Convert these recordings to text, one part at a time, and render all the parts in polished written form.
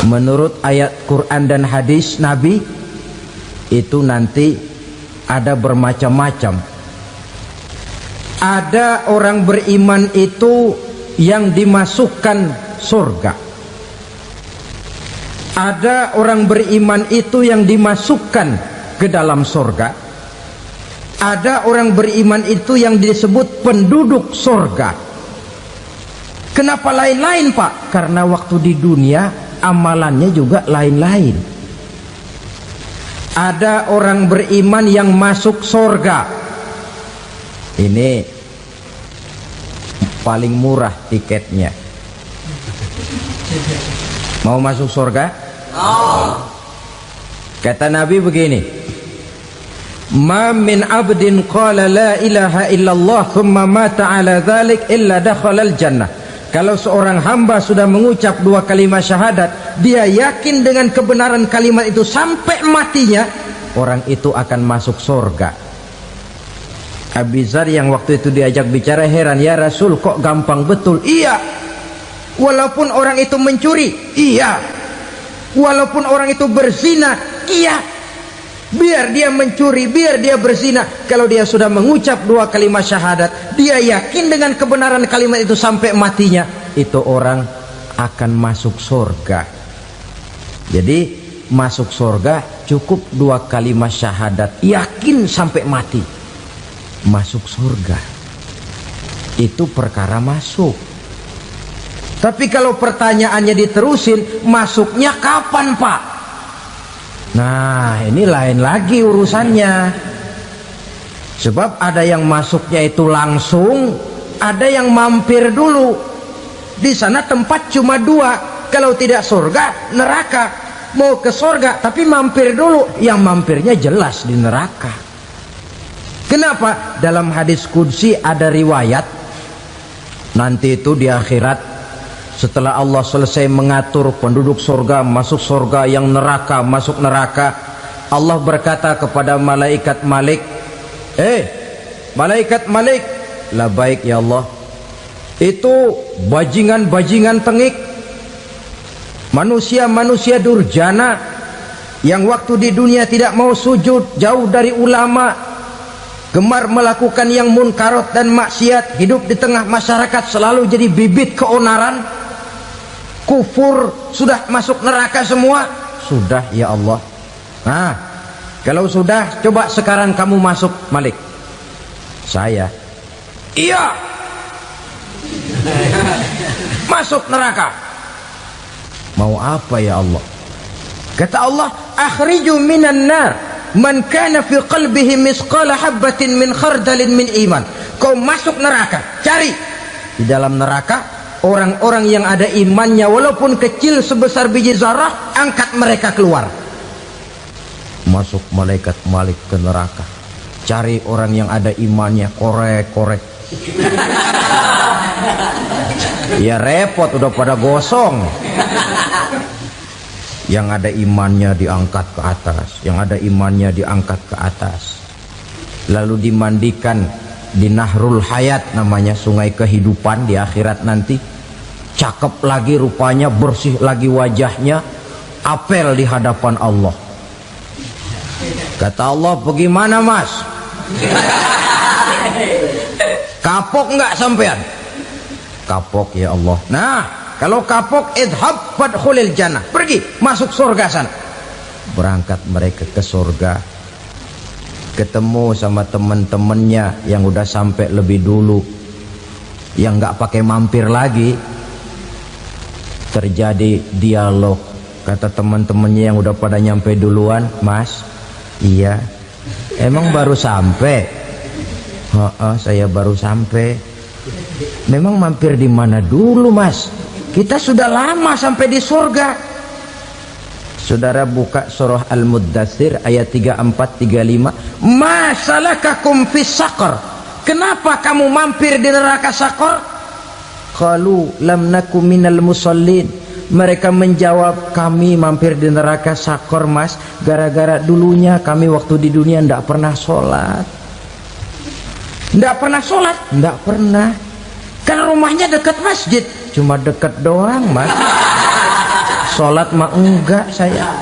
menurut ayat Quran dan hadis Nabi itu nanti ada bermacam-macam. Ada orang beriman itu yang dimasukkan surga. Ada orang beriman itu yang dimasukkan ke dalam surga. Ada orang beriman itu yang disebut penduduk surga. Kenapa lain-lain, Pak? Karena waktu di dunia amalannya juga lain-lain. Ada orang beriman yang masuk surga. Ini paling murah tiketnya. Mau masuk surga? Kata Nabi begini, ma min abdin qala la ilaha illallah thumma mata ala dhalik illa dakhalal jannah. Kalau seorang hamba sudah mengucap dua kalimat syahadat, dia yakin dengan kebenaran kalimat itu sampai matinya, orang itu akan masuk surga. Abi Dzar yang waktu itu diajak bicara heran, ya Rasul kok gampang betul? Iya, walaupun orang itu mencuri, iya, walaupun orang itu berzina, iya, biar dia mencuri, biar dia berzina, kalau dia sudah mengucap dua kalimat syahadat, dia yakin dengan kebenaran kalimat itu sampai matinya, itu orang akan masuk surga. Jadi masuk surga cukup dua kalimat syahadat, yakin sampai mati, masuk surga. Itu perkara masuk. Tapi kalau pertanyaannya diterusin, masuknya kapan, Pak? Nah, ini lain lagi urusannya. Sebab ada yang masuknya itu langsung, ada yang mampir dulu. Di sana tempat cuma dua, kalau tidak surga, neraka. Mau ke surga tapi mampir dulu, yang mampirnya jelas di neraka. Kenapa? Dalam hadis qudsi ada riwayat, nanti itu di akhirat, setelah Allah selesai mengatur penduduk surga masuk surga, yang neraka masuk neraka, Allah berkata kepada malaikat Malik, malaikat Malik, labaik ya Allah, itu bajingan-bajingan tengik, manusia-manusia durjana yang waktu di dunia tidak mau sujud, jauh dari ulama, gemar melakukan yang munkarat dan maksiat, hidup di tengah masyarakat selalu jadi bibit keonaran, kufur, sudah masuk neraka semua. Sudah ya Allah. Nah, kalau sudah, coba sekarang kamu masuk, Malik. Saya, iya, masuk neraka. Mau apa ya Allah? Kata Allah, akhriju minan nar man kana fi qalbihi misqala habatin min khardalin min iman. Kau masuk neraka, cari di dalam neraka orang-orang yang ada imannya walaupun kecil sebesar biji zarah, angkat mereka keluar. Masuk malaikat Malik ke neraka, cari orang yang ada imannya, korek-korek. Ya repot, udah pada gosong. Yang ada imannya diangkat ke atas, yang ada imannya diangkat ke atas, lalu dimandikan di Nahrul Hayat, namanya sungai kehidupan di akhirat nanti. Cakep lagi rupanya, bersih lagi wajahnya, apel di hadapan Allah. Kata Allah, bagaimana Mas? Kapok nggak sampean? Kapok ya Allah. Nah, kalau kapok, idhab fadkhulil jannah, pergi masuk surga sana. Berangkat mereka ke surga, ketemu sama teman-temannya yang udah sampai lebih dulu, yang nggak pakai mampir lagi. Terjadi dialog. Kata teman-temannya yang udah pada nyampe duluan, Mas, iya, emang baru sampai? Saya baru sampai. Memang mampir di mana dulu, Mas? Kita sudah lama sampai di surga. Saudara buka surah Al-Muddatsir ayat 34-35. Ma salakakum fis saqar? Kenapa kamu mampir di neraka Saqar? Qalu lam naku minal musallin. Mereka menjawab, kami mampir di neraka Saqar, Mas, gara-gara dulunya kami waktu di dunia ndak pernah sholat. Ndak pernah sholat? Ndak pernah. Kan rumahnya dekat masjid. Cuma dekat doang, Mas. Sholat mah enggak saya.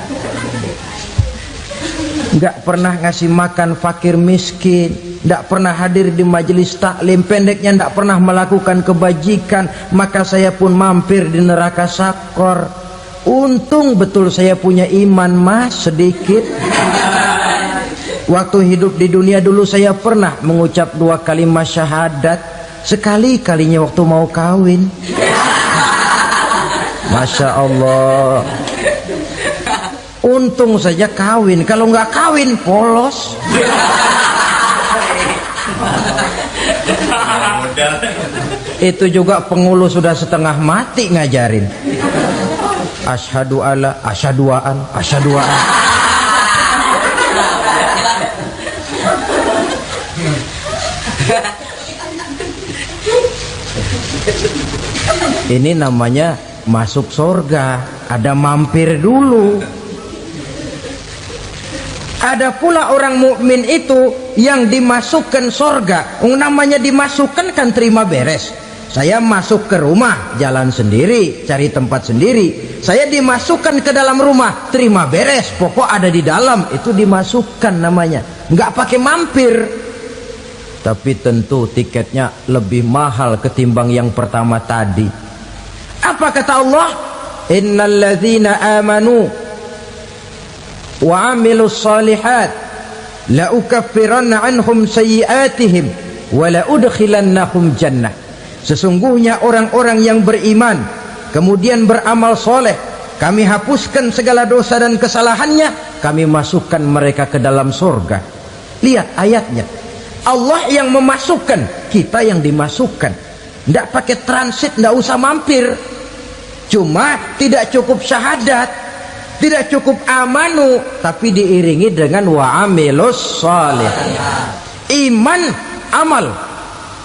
Enggak pernah ngasih makan fakir miskin, enggak pernah hadir di majelis taklim, pendeknya enggak pernah melakukan kebajikan, maka saya pun mampir di neraka sakor. Untung betul saya punya iman mas sedikit. Waktu hidup di dunia dulu saya pernah mengucap 2 kalimat syahadat, sekali-kalinya waktu mau kawin. Masya Allah. Untung saja kawin, kalau nggak kawin polos. Itu juga pengulu sudah setengah mati ngajarin. Asyhadu alla, asyaduaan, asyaduaan. Ini namanya masuk surga, ada mampir dulu. Ada pula orang mukmin itu yang dimasukkan surga. Namanya dimasukkan kan terima beres. Saya masuk ke rumah, jalan sendiri, cari tempat sendiri. Saya dimasukkan ke dalam rumah, terima beres, pokok ada di dalam, itu dimasukkan namanya. Nggak pakai mampir. Tapi tentu tiketnya lebih mahal ketimbang yang pertama tadi. Apa kata Allah? Innal ladzina amanu wa amilus salihat la ukaffiranna anhum sayyi'atihim wa la udkhilannahum jannah. Sesungguhnya orang-orang yang beriman kemudian beramal soleh, kami hapuskan segala dosa dan kesalahannya, kami masukkan mereka ke dalam surga. Lihat ayatnya, Allah yang memasukkan, kita yang dimasukkan. Tidak pakai transit, tidak usah mampir. Cuma tidak cukup syahadat, tidak cukup amanu, tapi diiringi dengan wa'amilus salih. Iman, amal.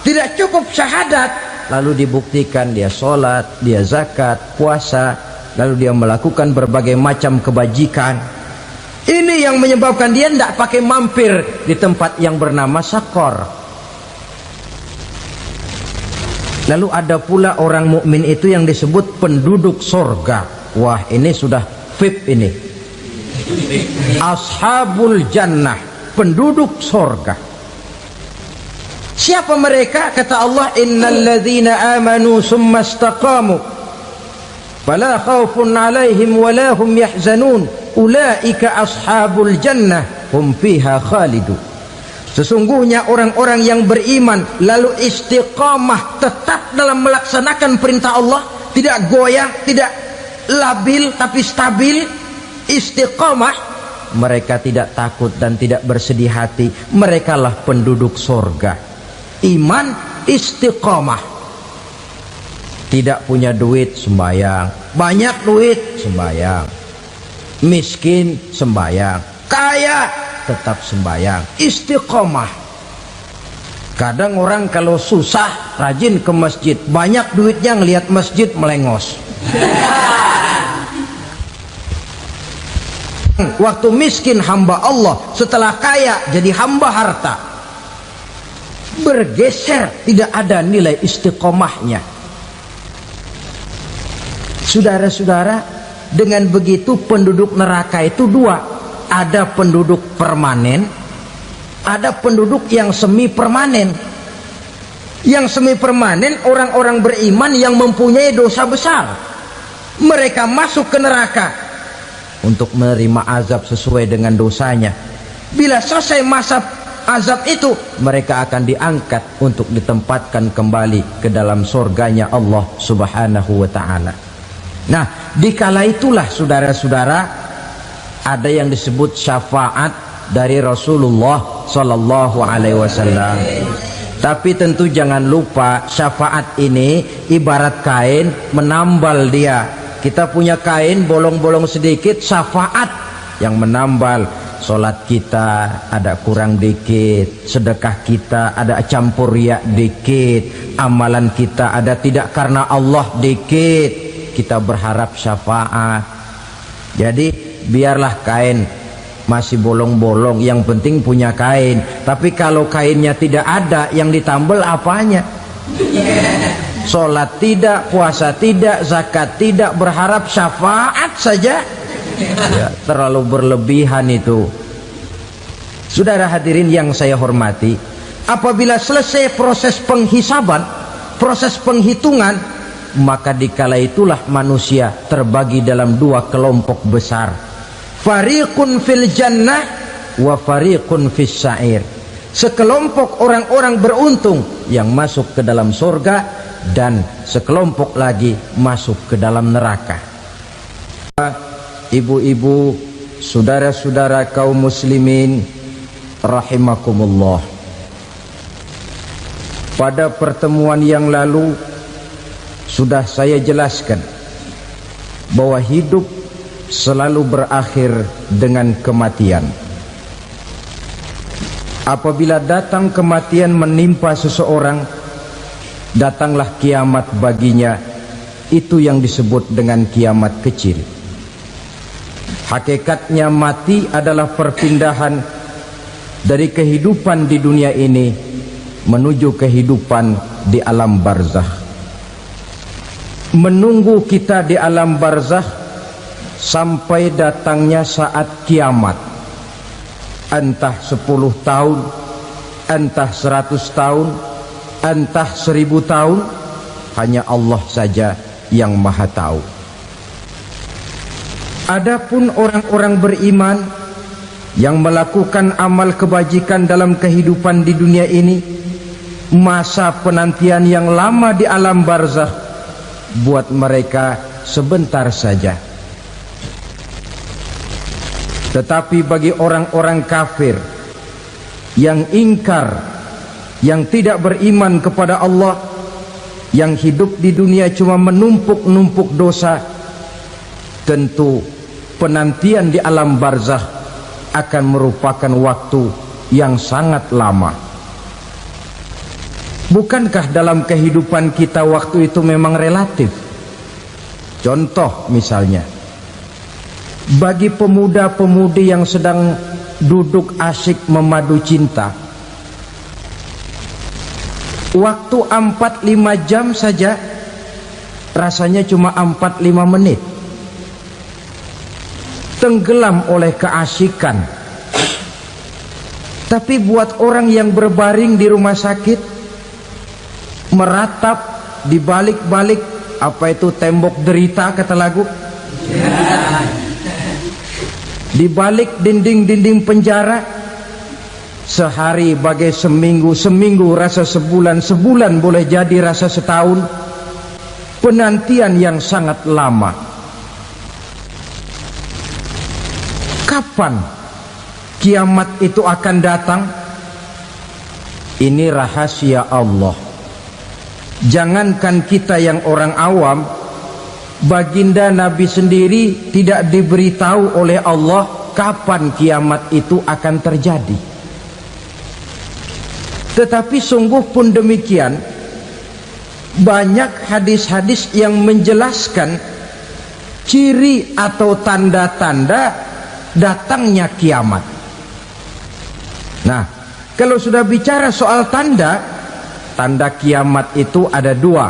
Tidak cukup syahadat, lalu dibuktikan dia sholat, dia zakat, puasa, lalu dia melakukan berbagai macam kebajikan. Ini yang menyebabkan dia tidak pakai mampir di tempat yang bernama sakor. Lalu ada pula orang mukmin itu yang disebut penduduk surga. Wah, ini sudah VIP ini. Ashabul jannah, penduduk surga. Siapa mereka? Kata Allah, innal ladzina amanu summa istaqamu fala khaufun 'alaihim wala hum yahzanun ulaika ashabul jannah hum fiha khalidun. Sesungguhnya orang-orang yang beriman lalu istiqamah, tetap dalam melaksanakan perintah Allah, tidak goyah, tidak labil tapi stabil, istiqamah, mereka tidak takut dan tidak bersedih hati. Merekalah penduduk surga. Iman, istiqamah. Tidak punya duit, sembayang. Banyak duit, sembayang. Miskin, sembayang. Kaya, tetap sembayang. Istiqamah. Kadang orang kalau susah rajin ke masjid, banyak duitnya ngelihat masjid melengos. Waktu miskin hamba Allah, setelah kaya jadi hamba harta. Bergeser, tidak ada nilai istiqomahnya. Saudara-saudara, dengan begitu penduduk neraka itu dua. Ada penduduk permanen, ada penduduk yang semi permanen. Yang semi permanen orang-orang beriman yang mempunyai dosa besar. Mereka masuk ke neraka untuk menerima azab sesuai dengan dosanya. Bila selesai masa azab itu, mereka akan diangkat untuk ditempatkan kembali ke dalam surganya Allah Subhanahu wa ta'ala. Nah, dikala itulah saudara-saudara, ada yang disebut syafaat dari Rasulullah Sallallahu Alaihi Wasallam. Tapi tentu jangan lupa, syafaat ini ibarat kain menambal dia. Kita punya kain bolong-bolong sedikit, syafaat yang menambal. Solat kita ada kurang dikit, sedekah kita ada campur riak dikit, amalan kita ada tidak karena Allah dikit, kita berharap syafaat. Jadi biarlah kain masih bolong-bolong, yang penting punya kain. Tapi kalau kainnya tidak ada, yang ditambal apanya? Sholat tidak, puasa tidak, zakat tidak, berharap syafaat saja. Ya, terlalu berlebihan itu. Saudara hadirin yang saya hormati, apabila selesai proses penghisaban, proses penghitungan, maka dikala itulah manusia terbagi dalam dua kelompok besar. Fariqun fil jannah wa fariqun fis sa'ir. Sekelompok orang-orang beruntung yang masuk ke dalam surga, dan sekelompok lagi masuk ke dalam neraka. Ibu-ibu, saudara-saudara kaum muslimin rahimakumullah, pada pertemuan yang lalu sudah saya jelaskan bahwa hidup selalu berakhir dengan kematian. Apabila datang kematian menimpa seseorang, datanglah kiamat baginya. Itu yang disebut dengan kiamat kecil. Hakikatnya mati adalah perpindahan dari kehidupan di dunia ini menuju kehidupan di alam barzakh. Menunggu kita di alam barzakh sampai datangnya saat kiamat. Entah 10 tahun, entah 100 tahun, entah 1000 tahun, hanya Allah saja yang maha tahu. Adapun orang-orang beriman yang melakukan amal kebajikan dalam kehidupan di dunia ini, masa penantian yang lama di alam barzakh buat mereka sebentar saja. Tetapi bagi orang-orang kafir yang ingkar, yang tidak beriman kepada Allah, yang hidup di dunia cuma menumpuk-numpuk dosa, tentu penantian di alam barzakh akan merupakan waktu yang sangat lama. Bukankah dalam kehidupan kita waktu itu memang relatif? Contoh misalnya, bagi pemuda-pemudi yang sedang duduk asyik memadu cinta, waktu 4-5 jam saja rasanya cuma 4-5 menit, tenggelam oleh keasikan. Tapi buat orang yang berbaring di rumah sakit, meratap di balik-balik apa itu tembok derita kata lagu, di balik dinding-dinding penjara, sehari bagai seminggu, seminggu rasa sebulan, sebulan boleh jadi rasa setahun. Penantian yang sangat lama. Kapan kiamat itu akan datang? Ini rahasia Allah. Jangankan kita yang orang awam, baginda Nabi sendiri tidak diberitahu oleh Allah kapan kiamat itu akan terjadi. Tetapi sungguh pun demikian, banyak hadis-hadis yang menjelaskan ciri atau tanda-tanda datangnya kiamat. Nah, kalau sudah bicara soal tanda, tanda kiamat itu ada dua.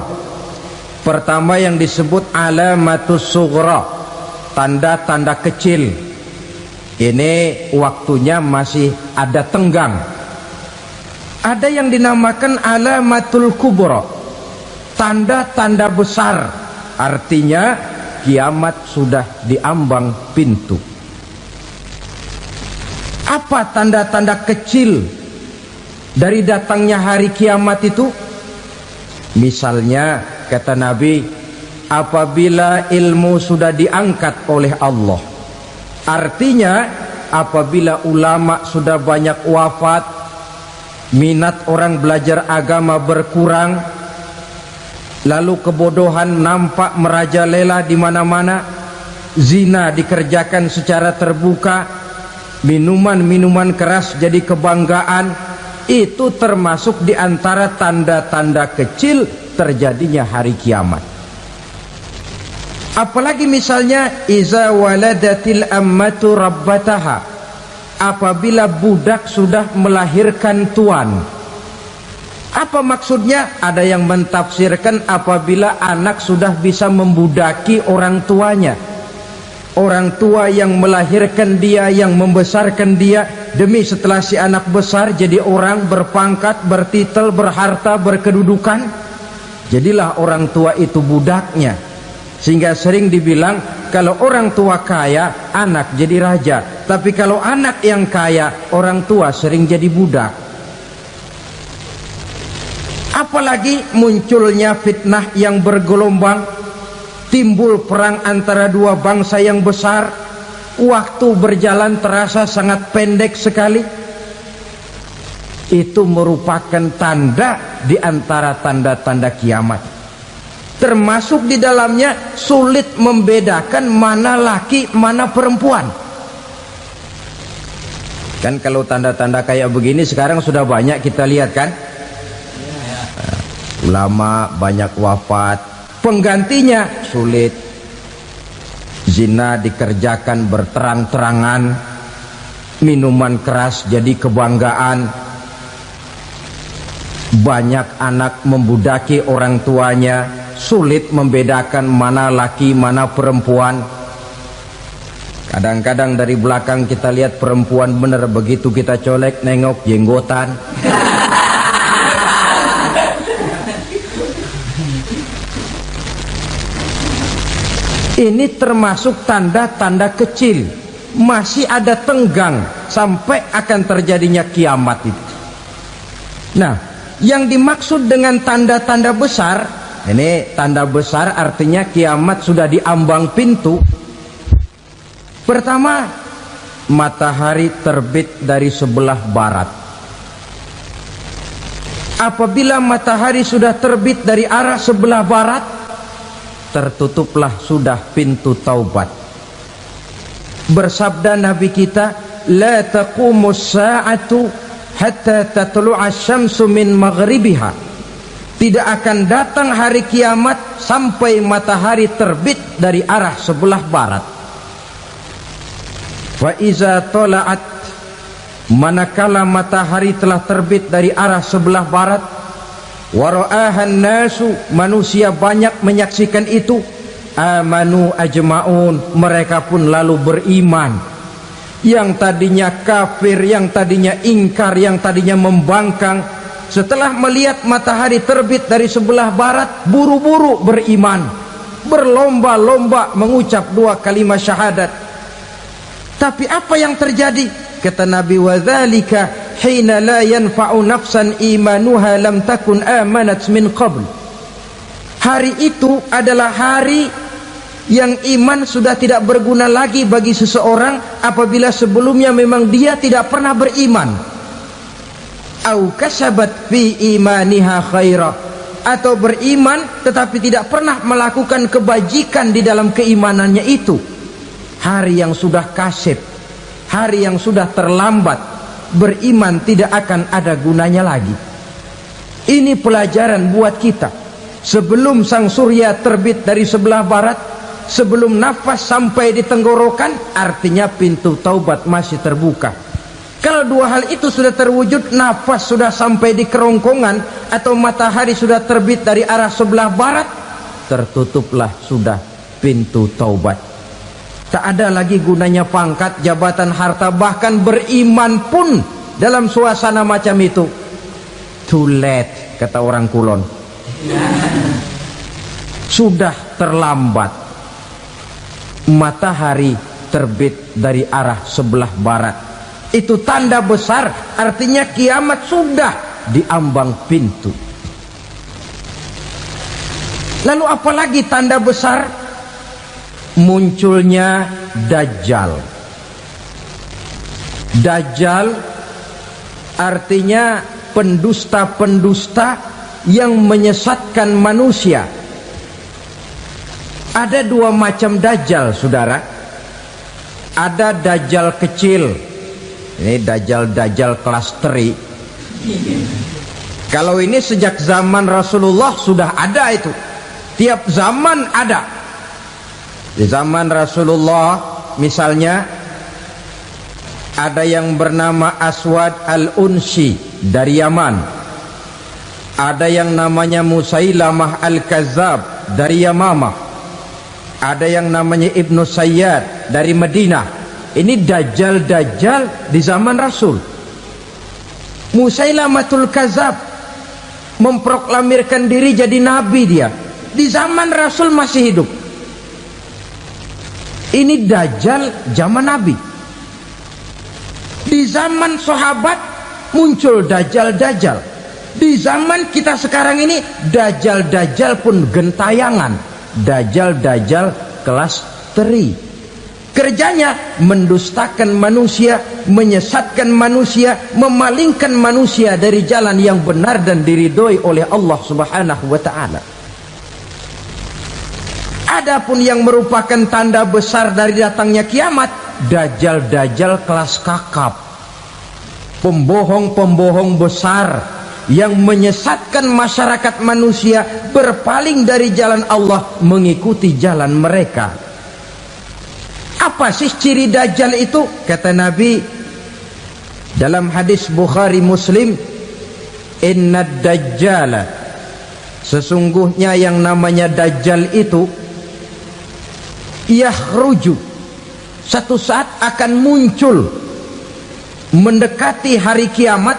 Pertama yang disebut alamatus sughra, tanda-tanda kecil. Ini waktunya masih ada tenggang. Ada yang dinamakan alamatul kubra, tanda-tanda besar, artinya kiamat sudah diambang pintu. Apa tanda-tanda kecil dari datangnya hari kiamat itu? Misalnya kata Nabi, apabila ilmu sudah diangkat oleh Allah, artinya apabila ulama sudah banyak wafat, minat orang belajar agama berkurang, lalu kebodohan nampak merajalela di mana-mana, zina dikerjakan secara terbuka, minuman-minuman keras jadi kebanggaan, itu termasuk di antara tanda-tanda kecil terjadinya hari kiamat. Apalagi misalnya iza waladatil ammatu rabbataha, apabila budak sudah melahirkan tuan. Apa maksudnya? Ada yang mentafsirkan apabila anak sudah bisa membudaki orang tuanya. orang tua yang melahirkan dia, yang membesarkan dia, demi setelah si anak besar jadi orang berpangkat, bertitel, berharta, berkedudukan, jadilah orang tua itu budaknya. Sehingga sering dibilang kalau orang tua kaya, anak jadi raja, tapi kalau anak yang kaya, orang tua sering jadi budak. Apalagi munculnya fitnah yang bergelombang, timbul perang antara dua bangsa yang besar, waktu berjalan terasa sangat pendek sekali. Itu merupakan tanda di antara tanda-tanda kiamat. Termasuk di dalamnya sulit membedakan mana laki, mana perempuan. Kan kalau tanda-tanda kayak begini sekarang sudah banyak kita lihat kan. Ulama banyak wafat, penggantinya sulit. Zina dikerjakan berterang-terangan, minuman keras jadi kebanggaan, banyak anak membudaki orang tuanya, sulit membedakan mana laki mana perempuan. Kadang-kadang dari belakang kita lihat perempuan bener, begitu kita colek nengok jenggotan. Ini termasuk tanda-tanda kecil, masih ada tenggang sampai akan terjadinya kiamat itu. Nah, yang dimaksud dengan tanda-tanda besar, ini tanda besar artinya kiamat sudah di ambang pintu. Pertama, matahari terbit dari sebelah barat. Apabila matahari sudah terbit dari arah sebelah barat, tertutuplah sudah pintu taubat. Bersabda Nabi kita, la taqumus sa'atu hatta tatlu'a syamsu min maghribiha. Tidak akan datang hari kiamat sampai matahari terbit dari arah sebelah barat. Wa iza tala'at, manakala matahari telah terbit dari arah sebelah barat, wara'ahan nasu, manusia banyak menyaksikan itu, amanu ajma'un, mereka pun lalu beriman. Yang tadinya kafir, yang tadinya ingkar, yang tadinya membangkang, setelah melihat matahari terbit dari sebelah barat, buru-buru beriman, berlomba-lomba mengucap dua kalimat syahadat. Tapi apa yang terjadi? Kata Nabi, wadzalika hina la yanfa'u nafsan imanuha lam takun amanat min qabl. Hari itu adalah hari yang iman sudah tidak berguna lagi bagi seseorang apabila sebelumnya memang dia tidak pernah beriman. Au kasabat fi imaniha khaira, atau beriman tetapi tidak pernah melakukan kebajikan di dalam keimanannya itu. Hari yang sudah kasib, hari yang sudah terlambat, beriman tidak akan ada gunanya lagi. Ini pelajaran buat kita. Sebelum sang surya terbit dari sebelah barat, sebelum nafas sampai di tenggorokan, artinya pintu taubat masih terbuka. Kalau dua hal itu sudah terwujud, nafas sudah sampai di kerongkongan atau matahari sudah terbit dari arah sebelah barat, tertutuplah sudah pintu taubat. Tak ada lagi gunanya pangkat, jabatan, harta, bahkan beriman pun dalam suasana macam itu too late, kata orang Kulon. Sudah terlambat. Matahari terbit dari arah sebelah barat, itu tanda besar, artinya kiamat sudah di ambang pintu. Lalu apalagi tanda besar? Munculnya Dajjal. Dajjal artinya pendusta-pendusta yang menyesatkan manusia. Ada dua macam Dajjal, saudara. Ada Dajjal kecil, ini Dajjal kelas teri. Kalau ini sejak zaman Rasulullah sudah ada itu. Tiap zaman ada. Di zaman Rasulullah misalnya ada yang bernama Aswad al-Unsi dari Yaman, ada yang namanya Musailamah al-Kazzab dari Yamamah, ada yang namanya Ibnu Sayyad dari Madinah. Ini dajjal di zaman Rasul. Musailamatul Kadzab memproklamirkan diri jadi nabi, dia di zaman Rasul masih hidup. Ini dajjal zaman Nabi. Di zaman sahabat muncul dajjal. Di zaman kita sekarang ini dajjal pun gentayangan. Dajjal kelas teri. Kerjanya mendustakan manusia, menyesatkan manusia, memalingkan manusia dari jalan yang benar dan diridhoi oleh Allah Subhanahu wa taala. Adapun yang merupakan tanda besar dari datangnya kiamat, dajjal kelas kakap, pembohong besar yang menyesatkan masyarakat manusia berpaling dari jalan Allah mengikuti jalan mereka. Apa sih ciri dajjal itu? Kata Nabi dalam hadis Bukhari Muslim, innad dajjala, sesungguhnya yang namanya dajjal itu yakhruju, satu saat akan muncul mendekati hari kiamat.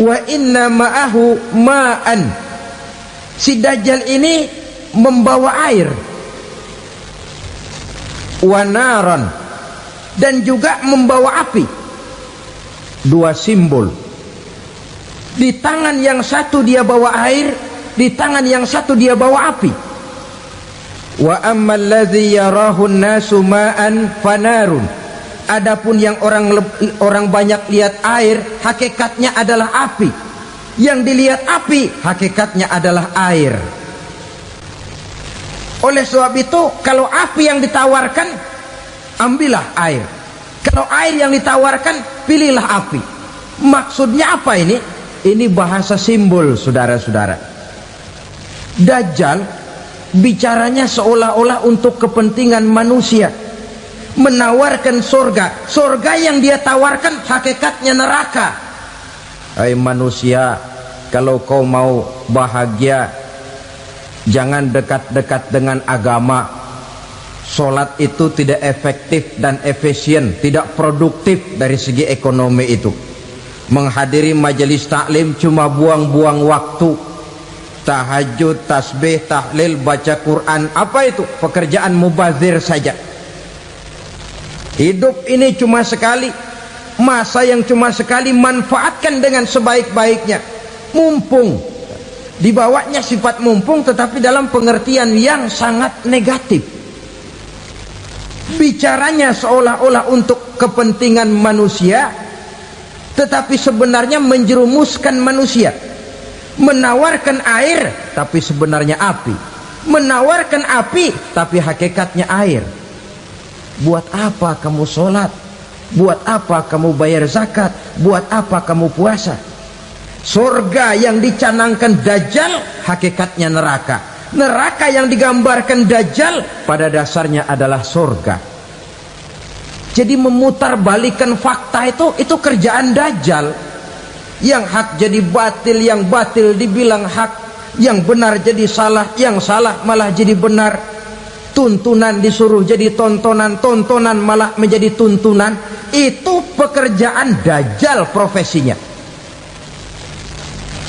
Wa inna ma'ahu ma'an, si dajjal ini membawa air. Wa naran, dan juga membawa api. Dua simbol. Di tangan yang satu dia bawa air, di tangan yang satu dia bawa api. Wa ammal ladzi yarahu an-nasu ma'an fanarun, adapun yang orang banyak lihat air, hakikatnya adalah api. Yang dilihat api, hakikatnya adalah air. Oleh sebab itu, kalau api yang ditawarkan, ambillah air. Kalau air yang ditawarkan, pilihlah api. Maksudnya apa ini? Ini bahasa simbol, saudara-saudara. Dajjal bicaranya seolah-olah untuk kepentingan manusia, menawarkan surga. Surga yang dia tawarkan hakikatnya neraka. Hai manusia, kalau kau mau bahagia, jangan dekat-dekat dengan agama. Sholat itu tidak efektif dan efisien, tidak produktif dari segi ekonomi itu. Menghadiri majelis taklim cuma buang-buang waktu. Tahajud, tasbih, tahlil, baca Quran, apa itu? Pekerjaan mubazir saja. Hidup ini cuma sekali, masa yang cuma sekali, manfaatkan dengan sebaik-baiknya. Mumpung, dibawanya sifat mumpung, tetapi dalam pengertian yang sangat negatif. Bicaranya seolah-olah untuk kepentingan manusia, tetapi sebenarnya menjerumuskan manusia. Menawarkan air, tapi sebenarnya api. Menawarkan api, tapi hakikatnya air. Buat apa kamu sholat? Buat apa kamu bayar zakat? Buat apa kamu puasa? Surga yang dicanangkan dajjal, hakikatnya neraka. Neraka yang digambarkan dajjal, pada dasarnya adalah surga. Jadi memutarbalikkan fakta itu kerjaan dajjal. Yang hak jadi batil, yang batil dibilang hak, yang benar jadi salah, yang salah malah jadi benar. Tuntunan disuruh jadi tontonan, tontonan malah menjadi tuntunan. Itu pekerjaan dajjal profesinya.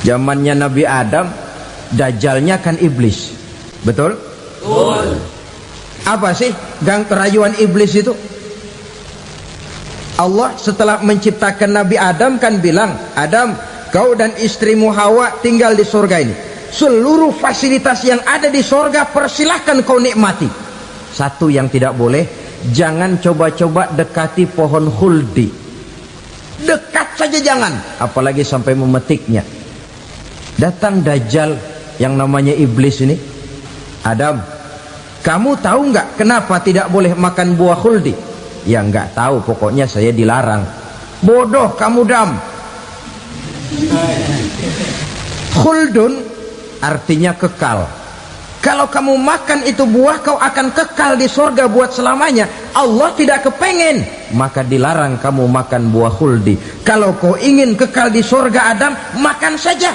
Zamannya Nabi Adam, dajjalnya kan iblis. Betul? Betul. Apa sih gang kerayuan iblis itu? Allah setelah menciptakan Nabi Adam kan bilang, Adam, kau dan istrimu Hawa tinggal di surga ini. Seluruh fasilitas yang ada di surga persilahkan kau nikmati. Satu yang tidak boleh, jangan coba-coba dekati pohon khuldi. Dekat saja jangan, apalagi sampai memetiknya. Datang dajjal yang namanya iblis ini. Adam, kamu tahu nggak kenapa tidak boleh makan buah khuldi? Ya nggak tahu, pokoknya saya dilarang. Bodoh kamu Dam. Khuldun artinya kekal. Kalau kamu makan itu buah, kau akan kekal di surga buat selamanya. Allah tidak kepengen, maka dilarang kamu makan buah khuldi. Kalau kau ingin kekal di surga Adam, makan saja.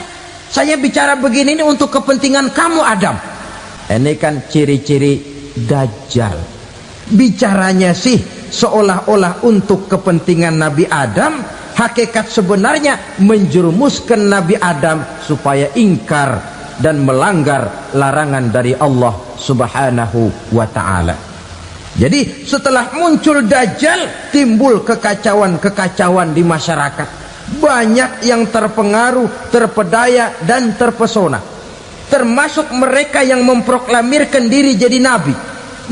Saya bicara begini ini untuk kepentingan kamu Adam. Ini kan ciri-ciri dajjal. Bicaranya sih seolah-olah untuk kepentingan Nabi Adam, hakikat sebenarnya menjerumuskan Nabi Adam supaya ingkar dan melanggar larangan dari Allah Subhanahu wa ta'ala. Jadi setelah muncul Dajjal, timbul kekacauan-kekacauan di masyarakat. Banyak yang terpengaruh, terpedaya dan terpesona, termasuk mereka yang memproklamirkan diri jadi nabi,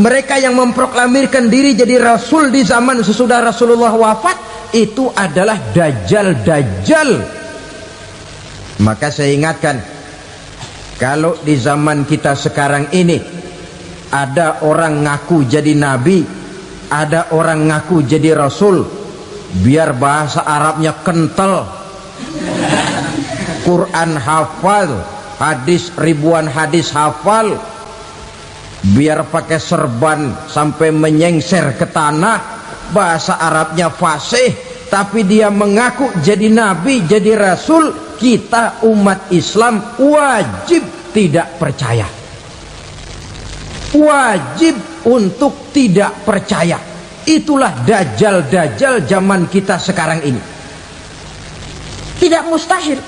mereka yang memproklamirkan diri jadi rasul di zaman sesudah Rasulullah wafat. Itu adalah Dajjal. Maka saya ingatkan, kalau di zaman kita sekarang ini ada orang ngaku jadi nabi, ada orang ngaku jadi rasul, biar bahasa Arabnya kental, Quran hafal, hadis ribuan hadis hafal, biar pakai serban sampai menyengser ke tanah, bahasa Arabnya fasih, tapi dia mengaku jadi nabi, jadi rasul, kita umat Islam wajib tidak percaya, wajib untuk tidak percaya. Itulah dajjal-dajjal zaman kita sekarang ini. Tidak mustahil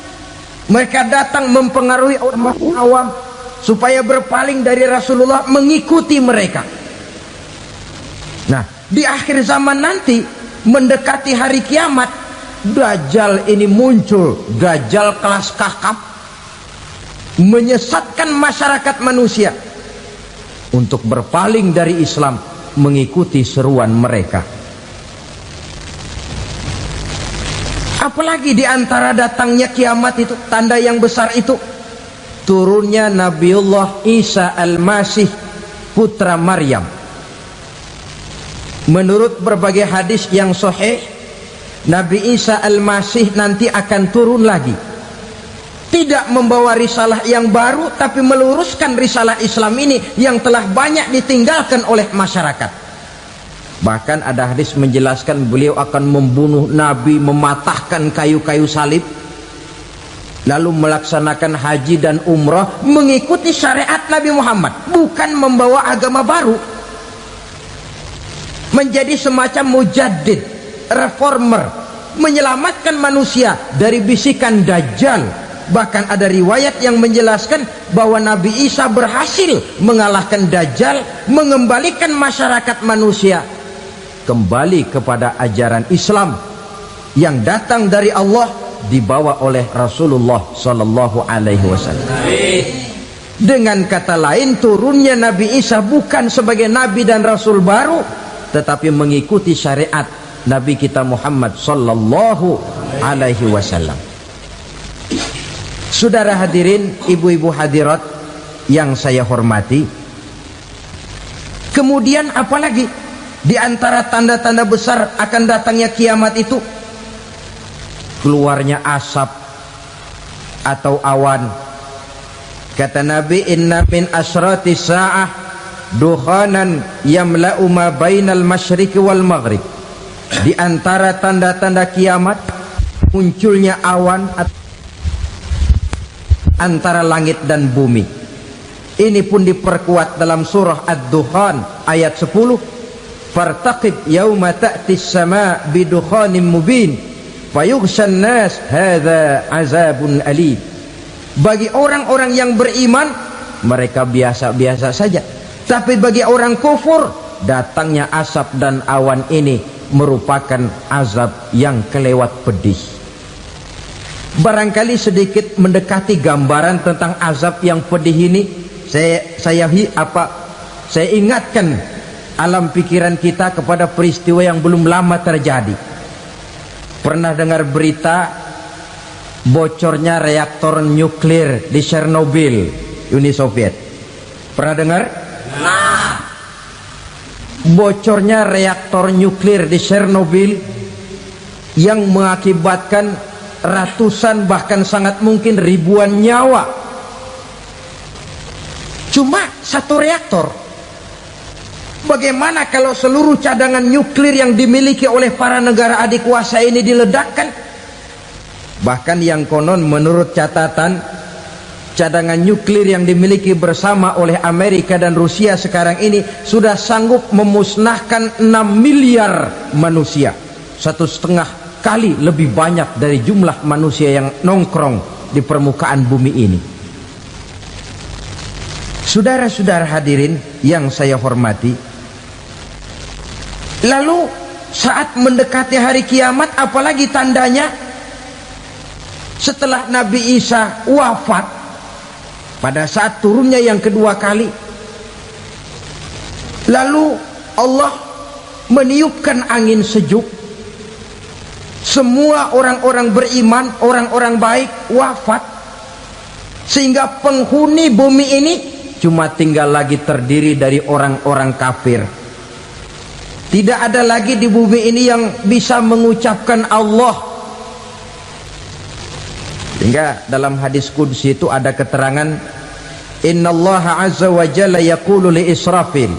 mereka datang mempengaruhi orang awam supaya berpaling dari Rasulullah, mengikuti mereka. Nah, di akhir zaman nanti, mendekati hari kiamat, Dajjal ini muncul, Dajjal kelas kakap, menyesatkan masyarakat manusia untuk berpaling dari Islam, mengikuti seruan mereka. Apalagi di antara datangnya kiamat itu, tanda yang besar itu, turunnya Nabiullah Isa Al-Masih, putra Maryam. Menurut berbagai hadis yang sahih, Nabi Isa Al-Masih nanti akan turun lagi, tidak membawa risalah yang baru, tapi meluruskan risalah Islam ini yang telah banyak ditinggalkan oleh masyarakat. Bahkan ada hadis menjelaskan beliau akan membunuh Nabi, mematahkan kayu-kayu salib, lalu melaksanakan haji dan umrah mengikuti syariat Nabi Muhammad, bukan membawa agama baru. Menjadi semacam mujaddid, reformer, menyelamatkan manusia dari bisikan Dajjal. Bahkan ada riwayat yang menjelaskan bahwa Nabi Isa berhasil mengalahkan Dajjal, mengembalikan masyarakat manusia kembali kepada ajaran Islam yang datang dari Allah, dibawa oleh Rasulullah Sallallahu Alaihi Wasallam. Dengan kata lain, turunnya Nabi Isa bukan sebagai Nabi dan Rasul baru, tetapi mengikuti syariat Nabi kita Muhammad Sallallahu Alaihi Wasallam. Saudara hadirin, ibu-ibu hadirat yang saya hormati, kemudian apalagi di antara tanda-tanda besar akan datangnya kiamat itu? Keluarnya asap atau awan. Kata Nabi, inna min asratis sa'ah dukhanan yamla'u ma bainal masyriqi wal maghrib. Di antara tanda-tanda kiamat, munculnya awan antara langit dan bumi. Ini pun diperkuat dalam surah Ad-Dukhan ayat 10. Fartaqib yauma ta'tis sama' bidukhanin mubin fayughshan nas hadza azabun alim. Bagi orang-orang yang beriman, mereka biasa-biasa saja, tapi bagi orang kufur, datangnya asap dan awan ini merupakan azab yang kelewat pedih. Barangkali sedikit mendekati gambaran tentang azab yang pedih ini, saya ingatkan alam pikiran kita kepada peristiwa yang belum lama terjadi. Pernah dengar berita bocornya reaktor nuklir di Chernobyl, Uni Soviet? Pernah dengar? Nah, bocornya reaktor nuklir di Chernobyl yang mengakibatkan ratusan, bahkan sangat mungkin ribuan nyawa. Cuma satu reaktor. Bagaimana kalau seluruh cadangan nuklir yang dimiliki oleh para negara adik kuasa ini diledakkan? Bahkan yang konon menurut catatan cadangan nuklir yang dimiliki bersama oleh Amerika dan Rusia sekarang ini sudah sanggup memusnahkan 6 miliar manusia, 1,5 kali lebih banyak dari jumlah manusia yang nongkrong di permukaan bumi ini. Saudara-saudara hadirin yang saya hormati, lalu saat mendekati hari kiamat, apalagi tandanya? Setelah Nabi Isa wafat, pada saat turunnya yang kedua kali, lalu Allah meniupkan angin sejuk. Semua orang-orang beriman, orang-orang baik wafat, sehingga penghuni bumi ini cuma tinggal lagi terdiri dari orang-orang kafir. Tidak ada lagi di bumi ini yang bisa mengucapkan Allah. Hingga dalam hadis qudsi itu ada keterangan, innallaha azza wa jalla yaqulu li Israfil.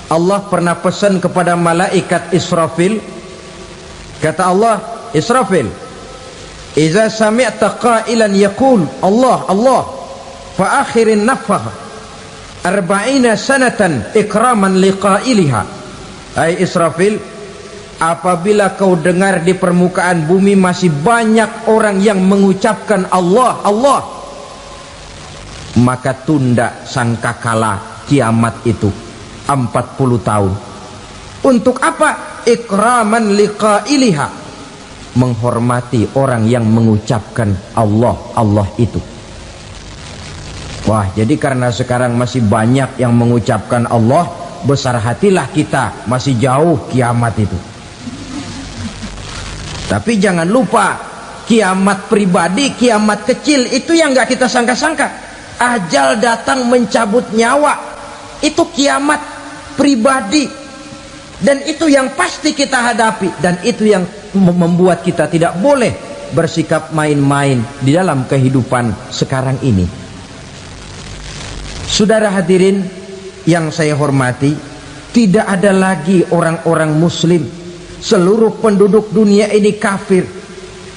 Allah pernah pesan kepada malaikat Israfil, kata Allah, Israfil, idza sami'ta qailan yaqul Allah Allah fa akhirin nafakh 40 sanatan ikraman liqailiha. Hai Israfil, apabila kau dengar di permukaan bumi masih banyak orang yang mengucapkan Allah Allah, maka tunda sangkakala kiamat itu 40 tahun. Untuk apa? Ikraman liqailiha, menghormati orang yang mengucapkan Allah Allah itu. Wah, jadi karena sekarang masih banyak yang mengucapkan Allah, besar hatilah kita, masih jauh kiamat itu. Tapi jangan lupa, kiamat pribadi, kiamat kecil itu yang nggak kita sangka-sangka. Ajal datang mencabut nyawa, itu kiamat pribadi, dan itu yang pasti kita hadapi, dan itu yang membuat kita tidak boleh bersikap main-main di dalam kehidupan sekarang ini. Saudara hadirin yang saya hormati, tidak ada lagi orang-orang muslim. Seluruh penduduk dunia ini kafir.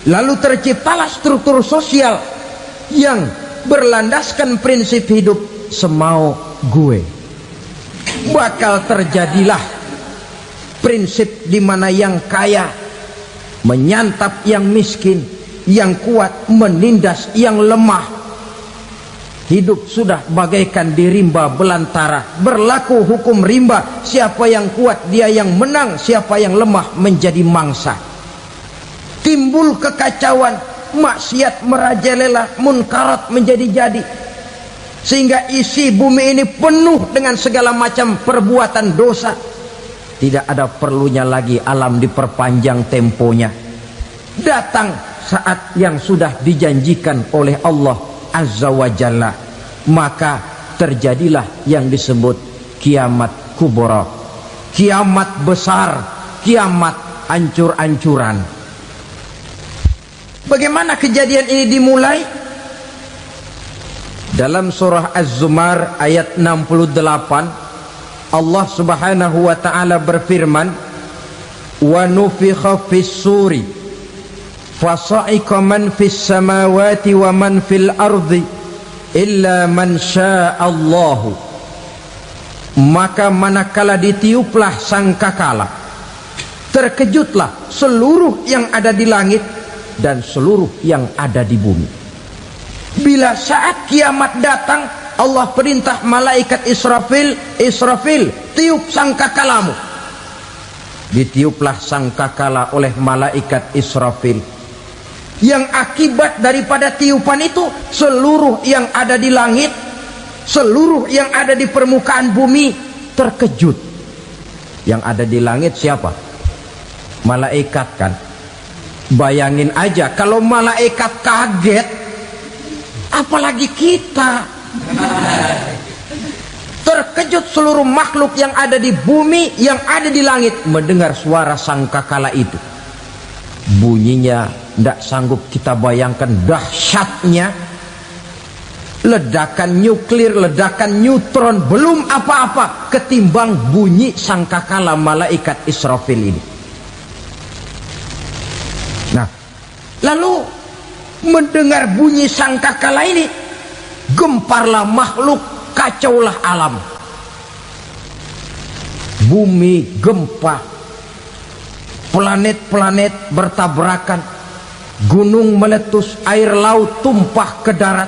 Lalu terciptalah struktur sosial yang berlandaskan prinsip hidup semau gue. Bakal terjadilah prinsip di mana yang kaya menyantap yang miskin, yang kuat menindas yang lemah. Hidup sudah bagaikan di rimba belantara, berlaku hukum rimba, siapa yang kuat dia yang menang, siapa yang lemah menjadi mangsa. Timbul kekacauan, maksiat merajalela, munkarat menjadi-jadi, sehingga isi bumi ini penuh dengan segala macam perbuatan dosa. Tidak ada perlunya lagi alam diperpanjang temponya. Datang saat yang sudah dijanjikan oleh Allah Azza wa Jalla, maka terjadilah yang disebut kiamat kubra, kiamat besar, kiamat ancur-ancuran. Bagaimana kejadian ini dimulai? Dalam surah Az-Zumar ayat 68, Allah Subhanahu wa taala berfirman, wa nufikha fis suri fasa'iqa man fis samawati wa man fil ardi illa man sya'allahu. Maka manakala ditiuplah sangkakala, terkejutlah seluruh yang ada di langit dan seluruh yang ada di bumi. Bila saat kiamat datang, Allah perintah malaikat Israfil, Israfil, tiup sangkakalamu. Ditiuplah sangkakala oleh malaikat Israfil. Yang akibat daripada tiupan itu, seluruh yang ada di langit, seluruh yang ada di permukaan bumi terkejut. Yang ada di langit siapa? Malaikat kan. Bayangin aja kalau malaikat kaget, apalagi kita. Terkejut seluruh makhluk yang ada di bumi, yang ada di langit mendengar suara sangkakala itu. Bunyinya tidak sanggup kita bayangkan dahsyatnya. Ledakan nuklir, ledakan neutron belum apa-apa ketimbang bunyi sangkakala malaikat Israfil ini. Nah, lalu mendengar bunyi sangkakala ini, gemparlah makhluk, kacaulah alam. Bumi gempa, planet-planet bertabrakan, gunung meletus, air laut tumpah ke darat,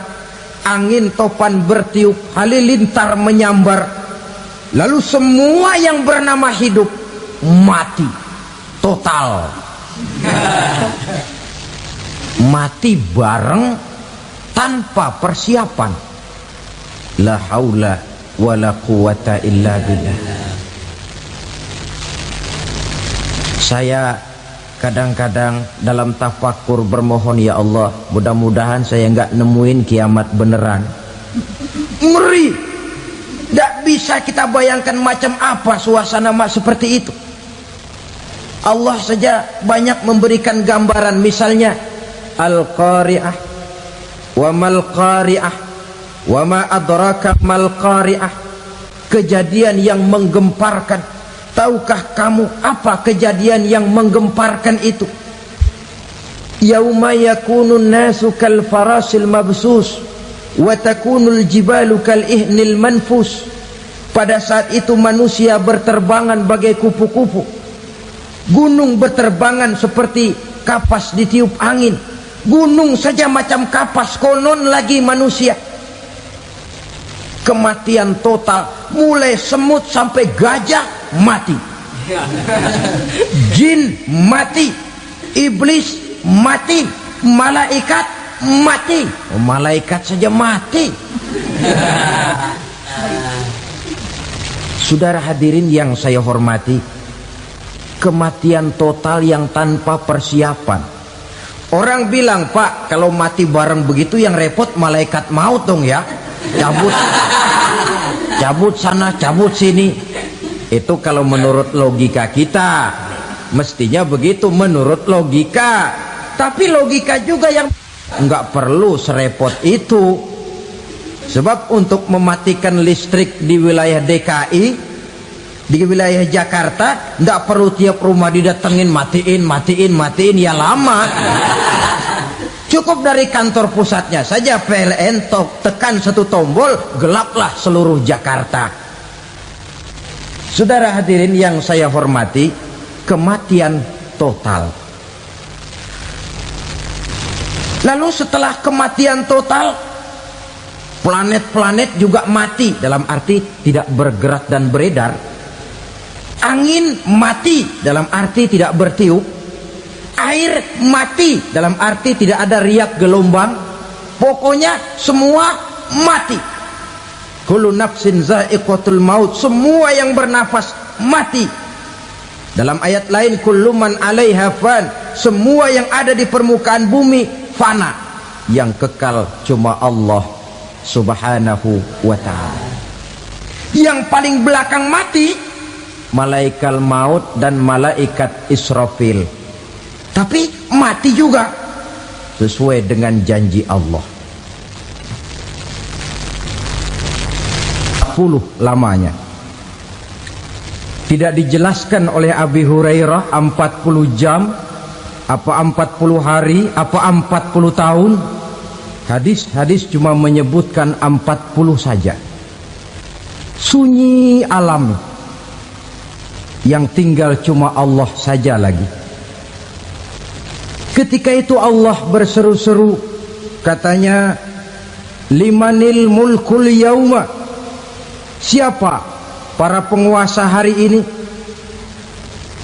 angin topan bertiup, halilintar menyambar. Lalu semua yang bernama hidup mati total. Mati bareng tanpa persiapan. La haula wala quwata illa billah. Saya kadang-kadang dalam tafakur bermohon, ya Allah, mudah-mudahan saya nggak nemuin kiamat beneran. Ngeri. Tidak bisa kita bayangkan macam apa suasana seperti itu. Allah saja banyak memberikan gambaran, misalnya Al-Qari'ah, wa mal qari'ah, wa ma adraka mal qari'ah. Kejadian yang menggemparkan. Tahukah kamu apa kejadian yang menggemparkan itu? Yauma yakunun nasu kal farasil mabsus wa takunul jibalu kal ihnil manfus. Pada saat itu manusia berterbangan bagai kupu-kupu, gunung berterbangan seperti kapas ditiup angin. Gunung saja macam kapas, konon lagi manusia. Kematian total, mulai semut sampai gajah mati, jin mati, iblis mati, malaikat mati. Oh, malaikat saja mati. Saudara hadirin yang saya hormati, kematian total yang tanpa persiapan. Orang bilang, Pak, kalau mati bareng begitu yang repot malaikat maut dong ya. Cabut sana, cabut sini. Itu kalau menurut logika kita, mestinya begitu menurut logika. Tapi logika juga yang nggak perlu serepot itu. Sebab untuk mematikan listrik di wilayah DKI, di wilayah Jakarta, nggak perlu tiap rumah didatengin, matiin, ya lama. Cukup dari kantor pusatnya saja PLN, tekan satu tombol, gelaplah seluruh Jakarta. Saudara hadirin yang saya hormati, kematian total. Lalu setelah kematian total, planet-planet juga mati, dalam arti tidak bergerak dan beredar. Angin mati, dalam arti tidak bertiup. Air mati, dalam arti tidak ada riak gelombang. Pokoknya semua mati. Kullu nafsin za'iqatul maut, semua yang bernafas mati. Dalam ayat lain, kullu man 'alaiha fan, semua yang ada di permukaan bumi fana. Yang kekal cuma Allah Subhanahu wa ta'ala. Yang paling belakang mati malaikat maut dan malaikat Israfil. Tapi mati juga sesuai dengan janji Allah. 40 lamanya. Tidak dijelaskan oleh Abi Hurairah 40 jam, apa 40 hari, apa 40 tahun. Hadis-hadis cuma menyebutkan 40 saja. Sunyi alam, yang tinggal cuma Allah saja lagi. Ketika itu Allah berseru-seru, katanya, limanil mulkul yauma, siapa para penguasa hari ini?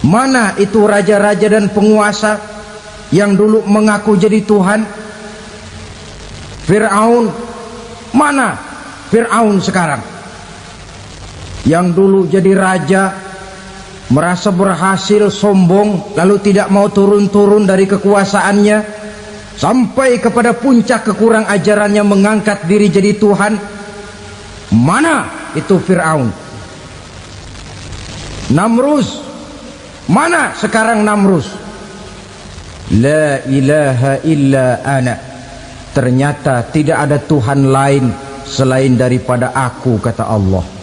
Mana itu raja-raja dan penguasa yang dulu mengaku jadi Tuhan? Fir'aun, mana Fir'aun sekarang? Yang dulu jadi raja, merasa berhasil, sombong, lalu tidak mau turun-turun dari kekuasaannya, sampai kepada puncak kekurang ajarannya mengangkat diri jadi Tuhan. Mana itu Fir'aun? Namrus, mana sekarang Namrus? La ilaha illa ana, ternyata tidak ada Tuhan lain selain daripada aku, kata Allah.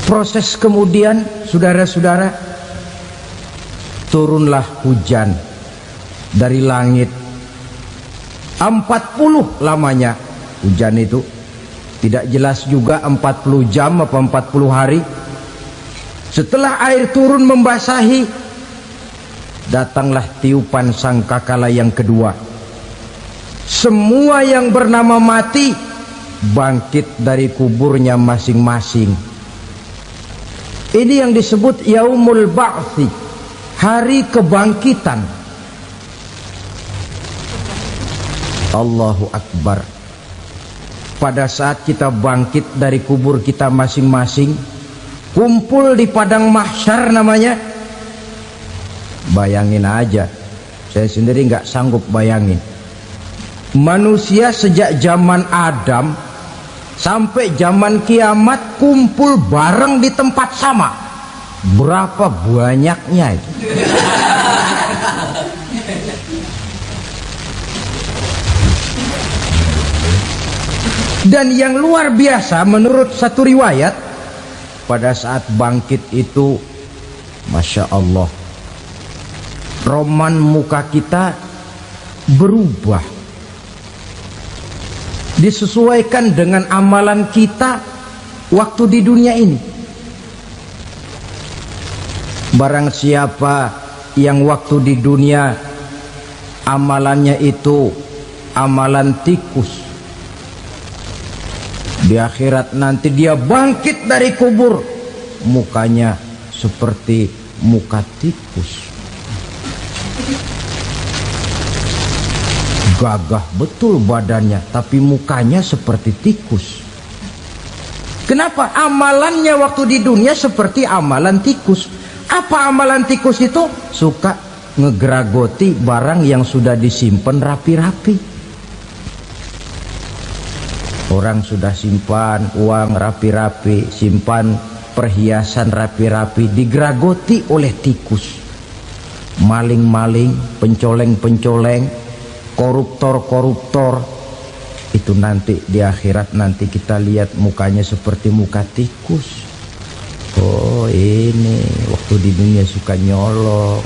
Proses kemudian, saudara-saudara, turunlah hujan dari langit. 40 lamanya hujan itu. Tidak jelas juga 40 jam apa 40 hari. Setelah air turun membasahi, datanglah tiupan sangkakala yang kedua. Semua yang bernama mati bangkit dari kuburnya masing-masing. Ini yang disebut Yaumul Ba'thi, hari kebangkitan. Allahu Akbar. Pada saat kita bangkit dari kubur kita masing-masing, kumpul di padang mahsyar namanya. Bayangin aja, saya sendiri nggak sanggup bayangin. Manusia sejak zaman Adam sampai zaman kiamat kumpul bareng di tempat sama. Berapa banyaknya itu? Dan yang luar biasa menurut satu riwayat, pada saat bangkit itu, Masya Allah, roman muka kita berubah, disesuaikan dengan amalan kita waktu di dunia ini. Barang siapa yang waktu di dunia amalannya itu amalan tikus, di akhirat nanti dia bangkit dari kubur, mukanya seperti muka tikus. Gagah betul badannya, tapi mukanya seperti tikus. Kenapa? Amalannya waktu di dunia seperti amalan tikus. Apa amalan tikus itu? Suka ngegeragoti barang yang sudah disimpan rapi-rapi. Orang sudah simpan uang rapi-rapi, simpan perhiasan rapi-rapi, digeragoti oleh tikus. Maling-maling, pencoleng-pencoleng, koruptor-koruptor, itu nanti di akhirat nanti kita lihat mukanya seperti muka tikus. Oh, ini waktu di dunia suka nyolong,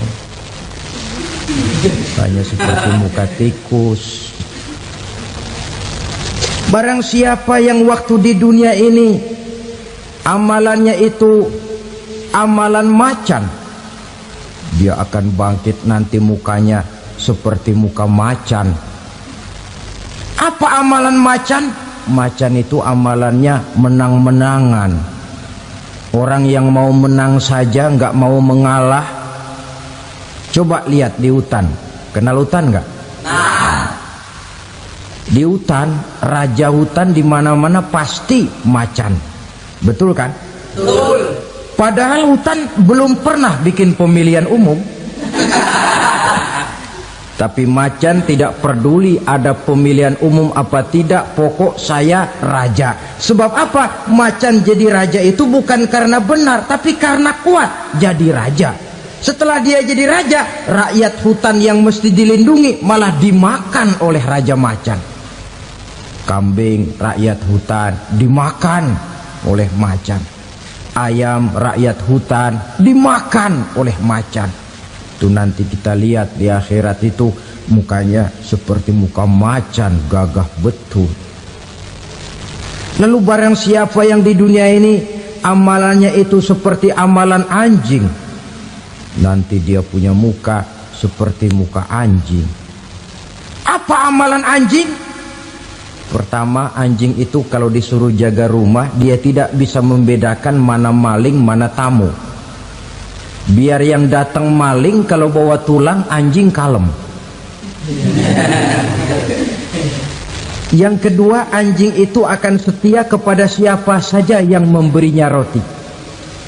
mukanya seperti muka tikus. Barang siapa yang waktu di dunia ini amalannya itu amalan macan, dia akan bangkit nanti mukanya seperti muka macan. Apa amalan macan? Macan itu amalannya menang-menangan. Orang yang mau menang saja nggak mau mengalah. Coba lihat di hutan, kenal hutan nggak? Di hutan, raja hutan di mana-mana pasti macan, betul kan? Betul. Padahal hutan belum pernah bikin pemilihan umum. Tapi macan tidak peduli ada pemilihan umum apa tidak, pokok saya raja. Sebab apa? Macan jadi raja itu bukan karena benar, tapi karena kuat jadi raja. Setelah dia jadi raja, rakyat hutan yang mesti dilindungi malah dimakan oleh raja macan. Kambing rakyat hutan dimakan oleh macan. Ayam rakyat hutan dimakan oleh macan. Itu nanti kita lihat di akhirat itu mukanya seperti muka macan, gagah betul. Lalu barang siapa yang di dunia ini amalannya itu seperti amalan anjing, nanti dia punya muka seperti muka anjing. Apa amalan anjing? Pertama, anjing itu kalau disuruh jaga rumah, dia tidak bisa membedakan mana maling, mana tamu. Biar yang datang maling, kalau bawa tulang, anjing kalem. Yang kedua, anjing itu akan setia kepada siapa saja yang memberinya roti.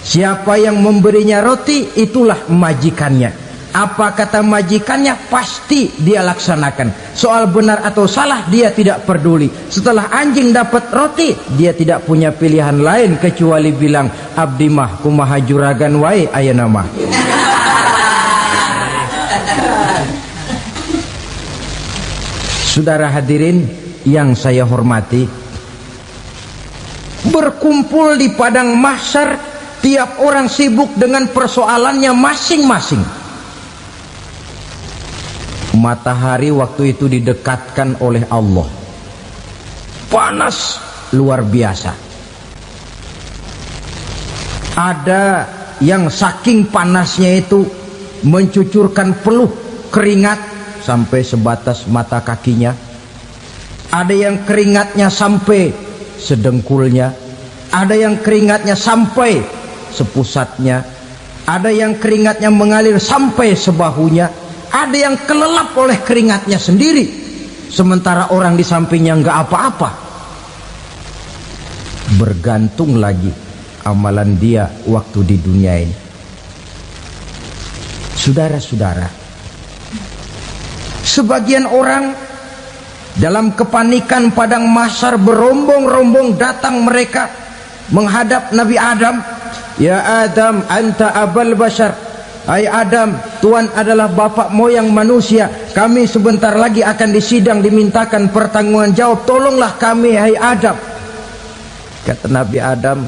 Siapa yang memberinya roti, itulah majikannya. Apa kata majikannya, pasti dia laksanakan. Soal benar atau salah dia tidak peduli. Setelah anjing dapat roti, dia tidak punya pilihan lain kecuali bilang, abdi mah kumaha juragan wae ayeuna mah. Saudara hadirin yang saya hormati, berkumpul di padang mahsyar, tiap orang sibuk dengan persoalannya masing-masing. Matahari waktu itu didekatkan oleh Allah, panas luar biasa. Ada yang saking panasnya itu mencucurkan peluh keringat sampai sebatas mata kakinya. Ada yang keringatnya sampai sedengkulnya, ada yang keringatnya sampai sepusatnya, ada yang keringatnya mengalir sampai sebahunya, ada yang kelelap oleh keringatnya sendiri, sementara orang di sampingnya nggak apa-apa. Bergantung lagi amalan dia waktu di dunia ini. Saudara-saudara, sebagian orang dalam kepanikan padang mahsyar berombong-rombong datang mereka menghadap Nabi Adam. Ya Adam, anta abal bashar. Hai Adam, Tuhan adalah bapak moyang manusia. Kami sebentar lagi akan disidang, dimintakan pertanggungan jawab. Tolonglah kami, hai Adam. Kata Nabi Adam,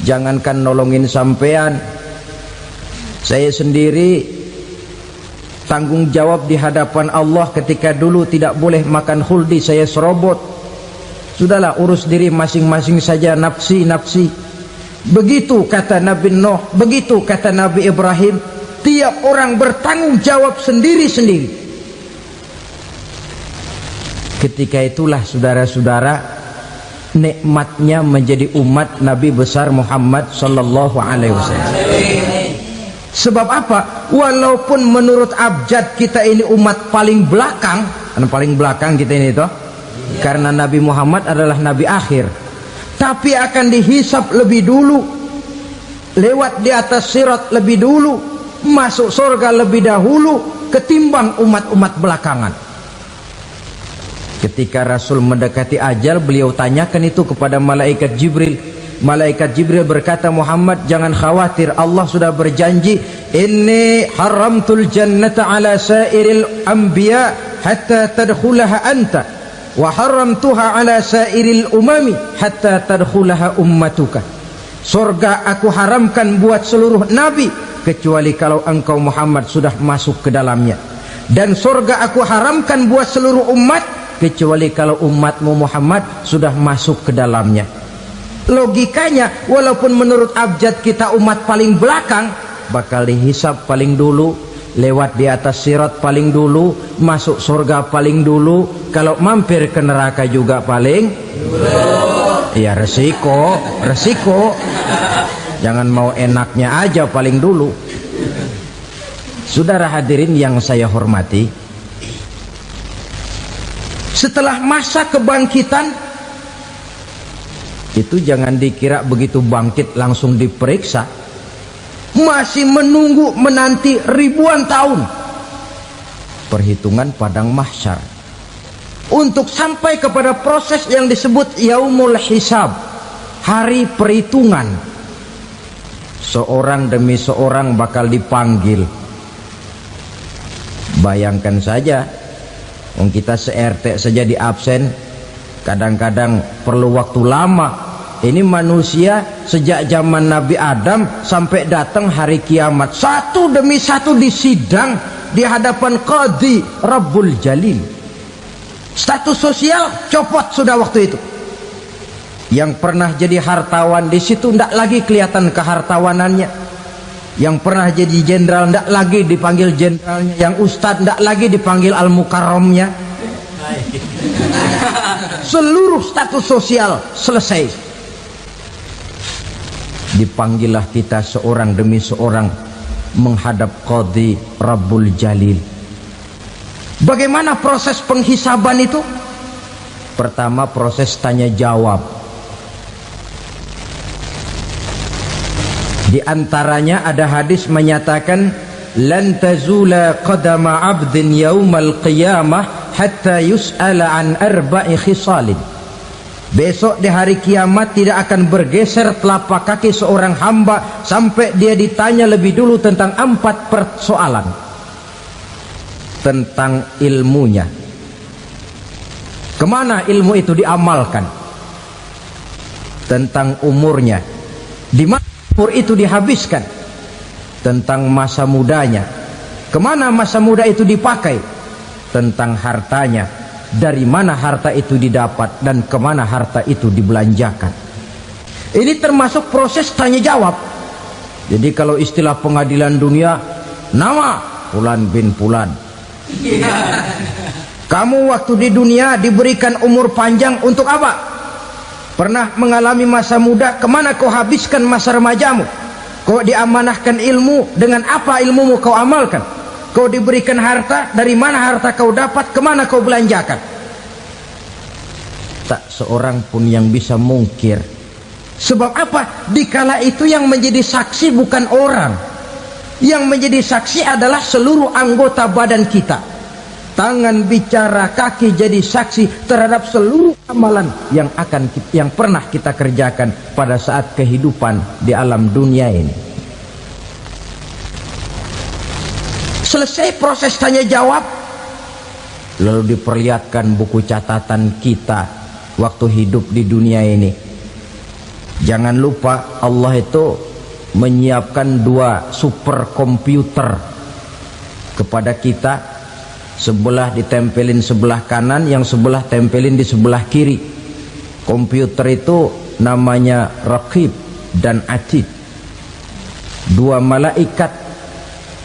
jangankan nolongin sampean, saya sendiri tanggung jawab di hadapan Allah ketika dulu tidak boleh makan khuldi, saya serobot. Sudahlah, urus diri masing-masing saja, nafsi. Begitu kata Nabi Nuh, begitu kata Nabi Ibrahim. Tiap orang bertanggung jawab sendiri-sendiri. Ketika itulah saudara-saudara, nikmatnya menjadi umat Nabi besar Muhammad sallallahu alaihi wasallam. Sebab apa? Walaupun menurut abjad kita ini umat paling belakang, paling belakang kita ini toh, karena Nabi Muhammad adalah Nabi akhir, tapi akan dihisap lebih dulu, lewat di atas sirat lebih dulu, masuk surga lebih dahulu ketimbang umat-umat belakangan. Ketika Rasul mendekati ajal, beliau tanyakan itu kepada malaikat Jibril. Malaikat Jibril berkata, Muhammad jangan khawatir, Allah sudah berjanji, inni haramtul jannata ala sairil anbiya hatta tadkhulaha anta wa haramtuha ala sairil umami hatta tadkhulaha ummatuka. Surga aku haramkan buat seluruh nabi kecuali kalau engkau Muhammad sudah masuk ke dalamnya, dan surga aku haramkan buat seluruh umat kecuali kalau umatmu Muhammad sudah masuk ke dalamnya. Logikanya, walaupun menurut abjad kita umat paling belakang, bakal dihisap paling dulu, lewat di atas sirat paling dulu, masuk surga paling dulu, kalau mampir ke neraka juga paling dulu. Ya resiko. Jangan mau enaknya aja paling dulu. Saudara hadirin yang saya hormati, setelah masa kebangkitan itu jangan dikira begitu bangkit langsung diperiksa, masih menunggu menanti ribuan tahun perhitungan padang mahsyar untuk sampai kepada proses yang disebut yaumul hisab, hari perhitungan. Seorang demi seorang bakal dipanggil. Bayangkan saja, kita se-RT saja di absen, kadang-kadang perlu waktu lama. Ini manusia sejak zaman Nabi Adam sampai datang hari kiamat, satu demi satu disidang di hadapan Qadhi Rabbul Jalil. Status sosial copot sudah waktu itu. Yang pernah jadi hartawan di situ tidak lagi kelihatan kehartawanannya. Yang pernah jadi jenderal tidak lagi dipanggil jenderalnya. Yang ustadz tidak lagi dipanggil al-mukarramnya. Seluruh status sosial selesai. Dipanggillah kita seorang demi seorang menghadap Qadhi Rabbul Jalil. Bagaimana proses penghisaban itu? Pertama, proses tanya jawab. Di antaranya ada hadis menyatakan, lan tazula qadama 'abdin yaumal qiyamah hatta yus'ala an arba'i khisalin. Besok di hari kiamat tidak akan bergeser telapak kaki seorang hamba sampai dia ditanya lebih dulu tentang 4 persoalan. Tentang ilmunya, kemana ilmu itu diamalkan. Tentang umurnya, di mana umur itu dihabiskan. Tentang masa mudanya, kemana masa muda itu dipakai. tentang hartanya, dari mana harta itu didapat dan kemana harta itu dibelanjakan. Ini termasuk proses tanya jawab. Jadi kalau istilah pengadilan dunia, nama Fulan bin Fulan. Kamu waktu di dunia diberikan umur panjang untuk apa? Pernah mengalami masa muda, kemana kau habiskan masa remajamu? Kau diamanahkan ilmu, dengan apa ilmumu kau amalkan? Kau diberikan harta, dari mana harta kau dapat, kemana kau belanjakan? Tak seorang pun yang bisa mungkir. Sebab apa? Dikala itu yang menjadi saksi bukan orang. Yang menjadi saksi adalah seluruh anggota badan kita. Tangan bicara, kaki jadi saksi terhadap seluruh amalan yang pernah kita kerjakan pada saat kehidupan di alam dunia ini. Selesai proses tanya jawab, lalu diperlihatkan buku catatan kita waktu hidup di dunia ini. Jangan lupa Allah itu menyiapkan 2 superkomputer kepada kita, sebelah ditempelin sebelah kanan, yang sebelah tempelin di sebelah kiri. Komputer itu namanya Raqib dan Atid, 2 malaikat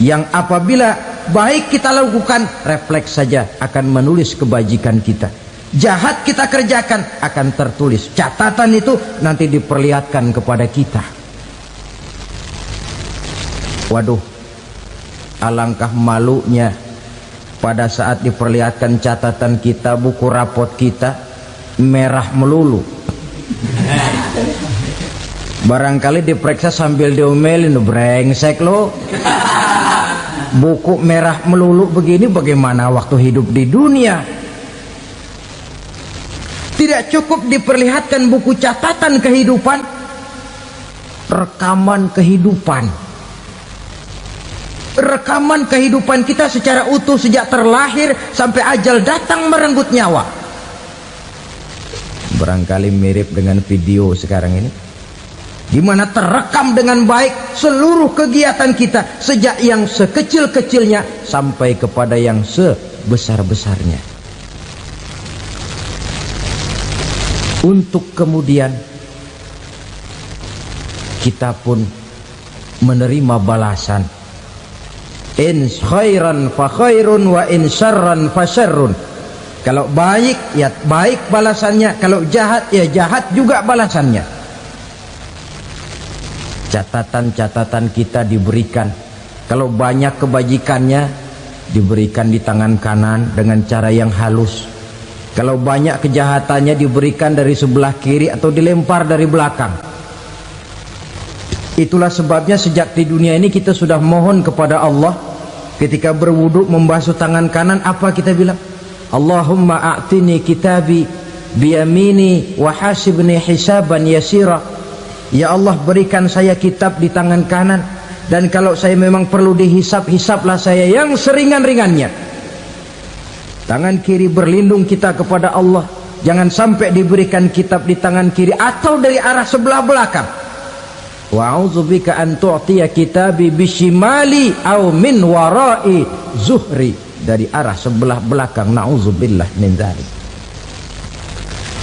yang apabila baik kita lakukan, refleks saja akan menulis kebajikan kita. Jahat kita kerjakan, akan tertulis. Catatan itu nanti diperlihatkan kepada kita. Waduh, alangkah malunya pada saat diperlihatkan catatan kita, buku rapot kita merah melulu. Barangkali diperiksa sambil diomelin, brengsek lo. Buku merah melulu begini, bagaimana waktu hidup di dunia? Tidak cukup diperlihatkan buku catatan kehidupan, rekaman kehidupan. Rekaman kehidupan kita secara utuh sejak terlahir sampai ajal datang merenggut nyawa. Barangkali mirip dengan video sekarang ini, di mana terekam dengan baik seluruh kegiatan kita, sejak yang sekecil-kecilnya sampai kepada yang sebesar-besarnya. Untuk kemudian kita pun menerima balasan. In khairan fa khairun wa in syarran fa syarrun. Kalau baik ya baik balasannya, kalau jahat ya jahat juga balasannya. Catatan-catatan kita diberikan. Kalau banyak kebajikannya diberikan di tangan kanan dengan cara yang halus. Kalau banyak kejahatannya diberikan dari sebelah kiri atau dilempar dari belakang. Itulah sebabnya sejak di dunia ini kita sudah mohon kepada Allah. Ketika berwudu membasuh tangan kanan, apa kita bilang? Allahumma a'tini kitabi biyamini wa hasibni hisaban yasira. Ya Allah, berikan saya kitab di tangan kanan, dan kalau saya memang perlu dihisap, hisaplah saya yang seringan-ringannya. Tangan kiri berlindung kita kepada Allah, jangan sampai diberikan kitab di tangan kiri atau dari arah sebelah belakang. Wa a'udzubika an tu'tiya kitabi bishimali aw min wara'i zuhri, dari arah sebelah belakang. Na'udzubillah min dzalik.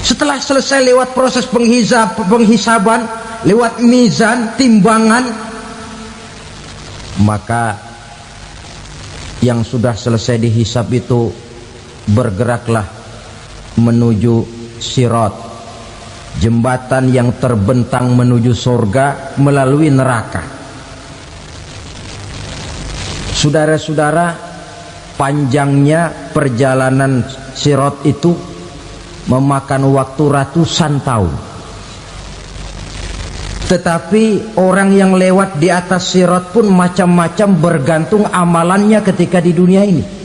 Setelah selesai lewat proses penghisaban, lewat mizan, timbangan, maka yang sudah selesai dihisab itu bergeraklah menuju sirat, jembatan yang terbentang menuju surga melalui neraka. Saudara-saudara, panjangnya perjalanan sirat itu memakan waktu ratusan tahun. Tetapi orang yang lewat di atas sirat pun macam-macam, bergantung amalannya ketika di dunia ini.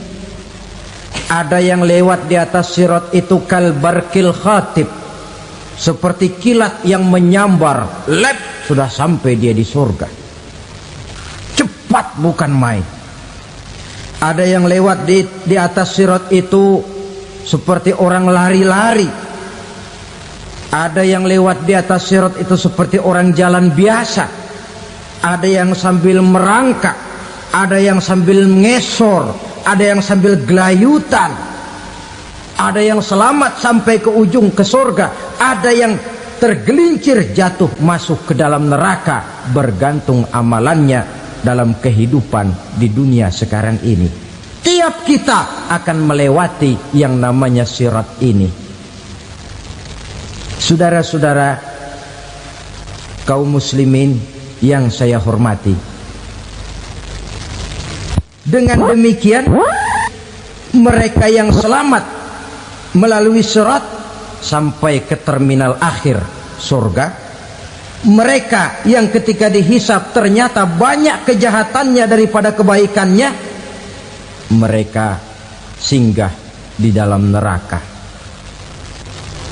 Ada yang lewat di atas sirat itu kal barkil khatib, seperti kilat yang menyambar, lep, sudah sampai dia di surga. Cepat bukan main. Ada yang lewat di atas sirat itu seperti orang lari-lari. Ada yang lewat di atas sirat itu seperti orang jalan biasa. Ada yang sambil merangkak, ada yang sambil ngesor, ada yang sambil gelayutan, ada yang selamat sampai ke ujung ke surga, ada yang tergelincir jatuh masuk ke dalam neraka, bergantung amalannya dalam kehidupan di dunia sekarang ini. Tiap kita akan melewati yang namanya sirat ini. Saudara-saudara kaum muslimin yang saya hormati, dengan demikian mereka yang selamat melalui sirat sampai ke terminal akhir surga, mereka yang ketika dihisab ternyata banyak kejahatannya daripada kebaikannya, mereka singgah di dalam neraka.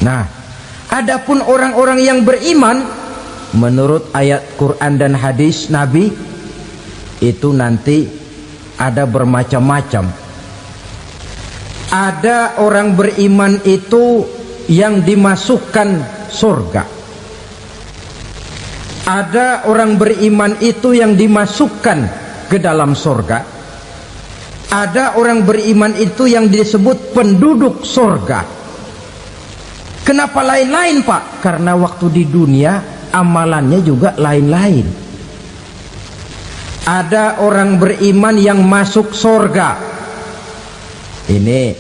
Nah, adapun orang-orang yang beriman menurut ayat Quran dan hadis Nabi itu nanti ada bermacam-macam. Ada orang beriman itu yang dimasukkan surga. Ada orang beriman itu yang dimasukkan ke dalam surga. Ada orang beriman itu yang disebut penduduk surga. Kenapa lain-lain, Pak? Karena waktu di dunia amalannya juga lain-lain. Ada orang beriman yang masuk surga. Ini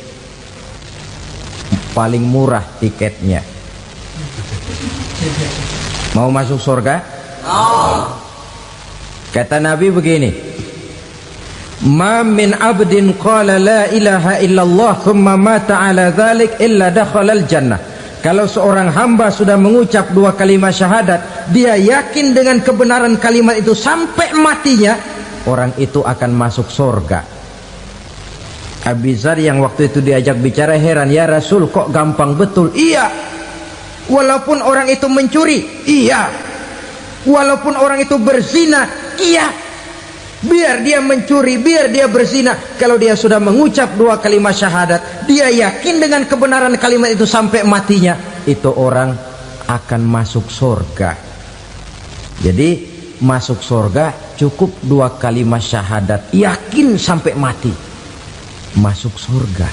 paling murah tiketnya. Mau masuk surga? Kata Nabi begini, ma min abdin qala la ilaha illallah thumma mata ala dhalik illa dakhalal jannah. Kalau seorang hamba sudah mengucap dua kalimat syahadat, dia yakin dengan kebenaran kalimat itu sampai matinya, orang itu akan masuk surga. Abi Dzar yang waktu itu diajak bicara heran, ya Rasul kok gampang betul? Iya, walaupun orang itu mencuri, iya, walaupun orang itu berzina, iya, biar dia mencuri, biar dia berzina, kalau dia sudah mengucap dua kalimat syahadat, dia yakin dengan kebenaran kalimat itu sampai matinya, itu orang akan masuk surga. Jadi masuk surga cukup dua kalimat syahadat, yakin sampai mati, masuk surga.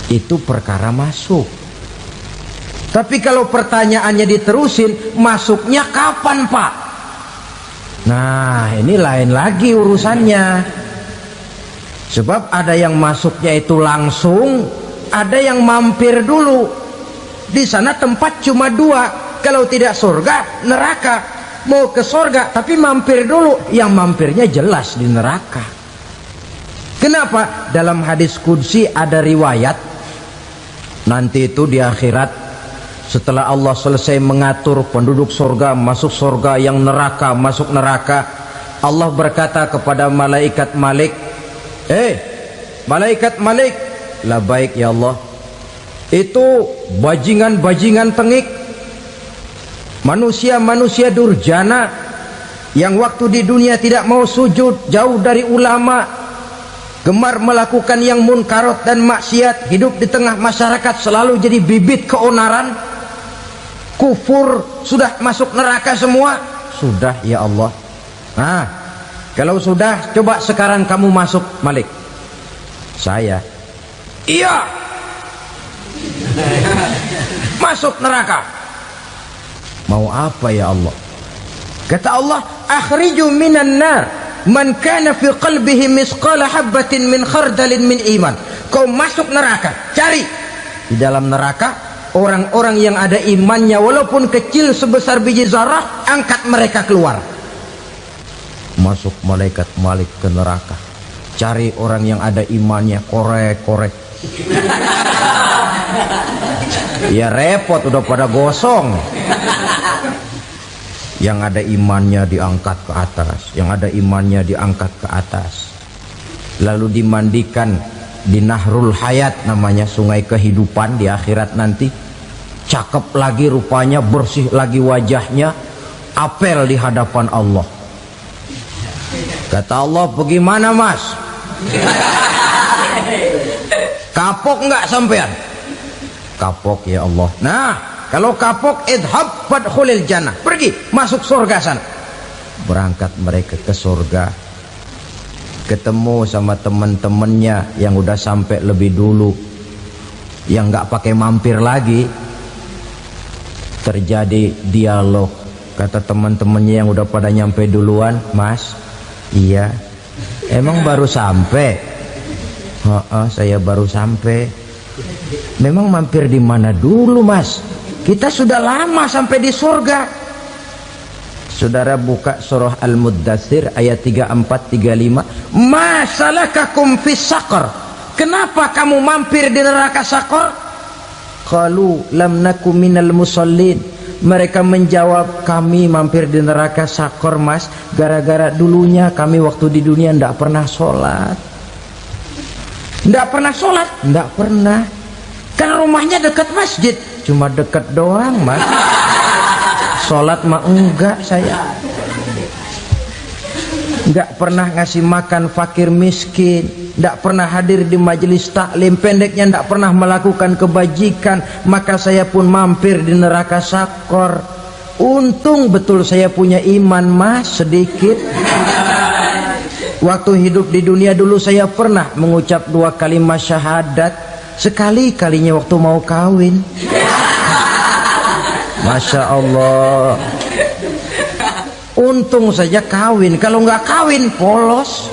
Itu perkara masuk. Tapi kalau pertanyaannya diterusin, masuknya kapan, Pak? Nah, ini lain lagi urusannya. Sebab ada yang masuknya itu langsung, ada yang mampir dulu. Di sana tempat cuma dua, kalau tidak surga, neraka. Mau ke surga tapi mampir dulu, yang mampirnya jelas di neraka. Kenapa? Dalam hadis qudsi ada riwayat, nanti itu di akhirat, setelah Allah selesai mengatur penduduk surga masuk surga, yang neraka masuk neraka, Allah berkata kepada malaikat Malik, malaikat Malik, labaik ya Allah, itu bajingan-bajingan tengik, manusia-manusia durjana yang waktu di dunia tidak mau sujud, jauh dari ulama, gemar melakukan yang munkarat dan maksiat, hidup di tengah masyarakat selalu jadi bibit keonaran, kufur, sudah masuk neraka semua. Sudah ya Allah. Nah, kalau sudah, coba sekarang kamu masuk, Malik. Saya, iya, masuk neraka. Mau apa ya Allah? Kata Allah, akhriju minan nar man kana fi qalbihi misqala habatin min khardalin min iman. Kau masuk neraka, cari di dalam neraka orang-orang yang ada imannya walaupun kecil sebesar biji zarah, angkat mereka keluar. Masuk malaikat Malik ke neraka, cari orang yang ada imannya, korek-korek. Ya repot, udah pada gosong. Yang ada imannya diangkat ke atas, yang ada imannya diangkat ke atas, lalu dimandikan di Nahrul Hayat, namanya sungai kehidupan di akhirat nanti. Cakep lagi rupanya, bersih lagi wajahnya, apel di hadapan Allah. Kata Allah, bagaimana mas? Kapok nggak sampean? Kapok ya Allah. Nah, kalau kapok, idhab fadkhulil jannah, pergi masuk surga sana. Berangkat mereka ke surga. ketemu sama teman-temannya yang udah sampai lebih dulu, yang nggak pakai mampir lagi. Terjadi dialog. Kata teman-temannya yang udah pada nyampe duluan, "Mas, iya, emang baru sampai?" Saya baru sampai." "Memang mampir di mana dulu, Mas? Kita sudah lama sampai di surga." Saudara buka surah Al-Muddatsir ayat 34-35. "Ma salakakum fis saqar?" Kenapa kamu mampir di neraka Saqar? Qalu lam naku minal musallin. Mereka menjawab, kami mampir di neraka Saqar, Mas, gara-gara dulunya kami waktu di dunia tidak pernah sholat. Tidak pernah sholat? Tidak pernah. Kan rumahnya dekat masjid. Cuma dekat doang, Mas. Sholat mah enggak saya. Enggak pernah ngasih makan fakir miskin, enggak pernah hadir di majelis taklim, pendeknya enggak pernah melakukan kebajikan, maka saya pun mampir di neraka Saqar. Untung betul saya punya iman, Mas, sedikit. Waktu hidup di dunia dulu saya pernah mengucap 2 kalimat syahadat, sekali-kalinya waktu mau kawin. Masya Allah. Untung saja kawin, kalau nggak kawin polos.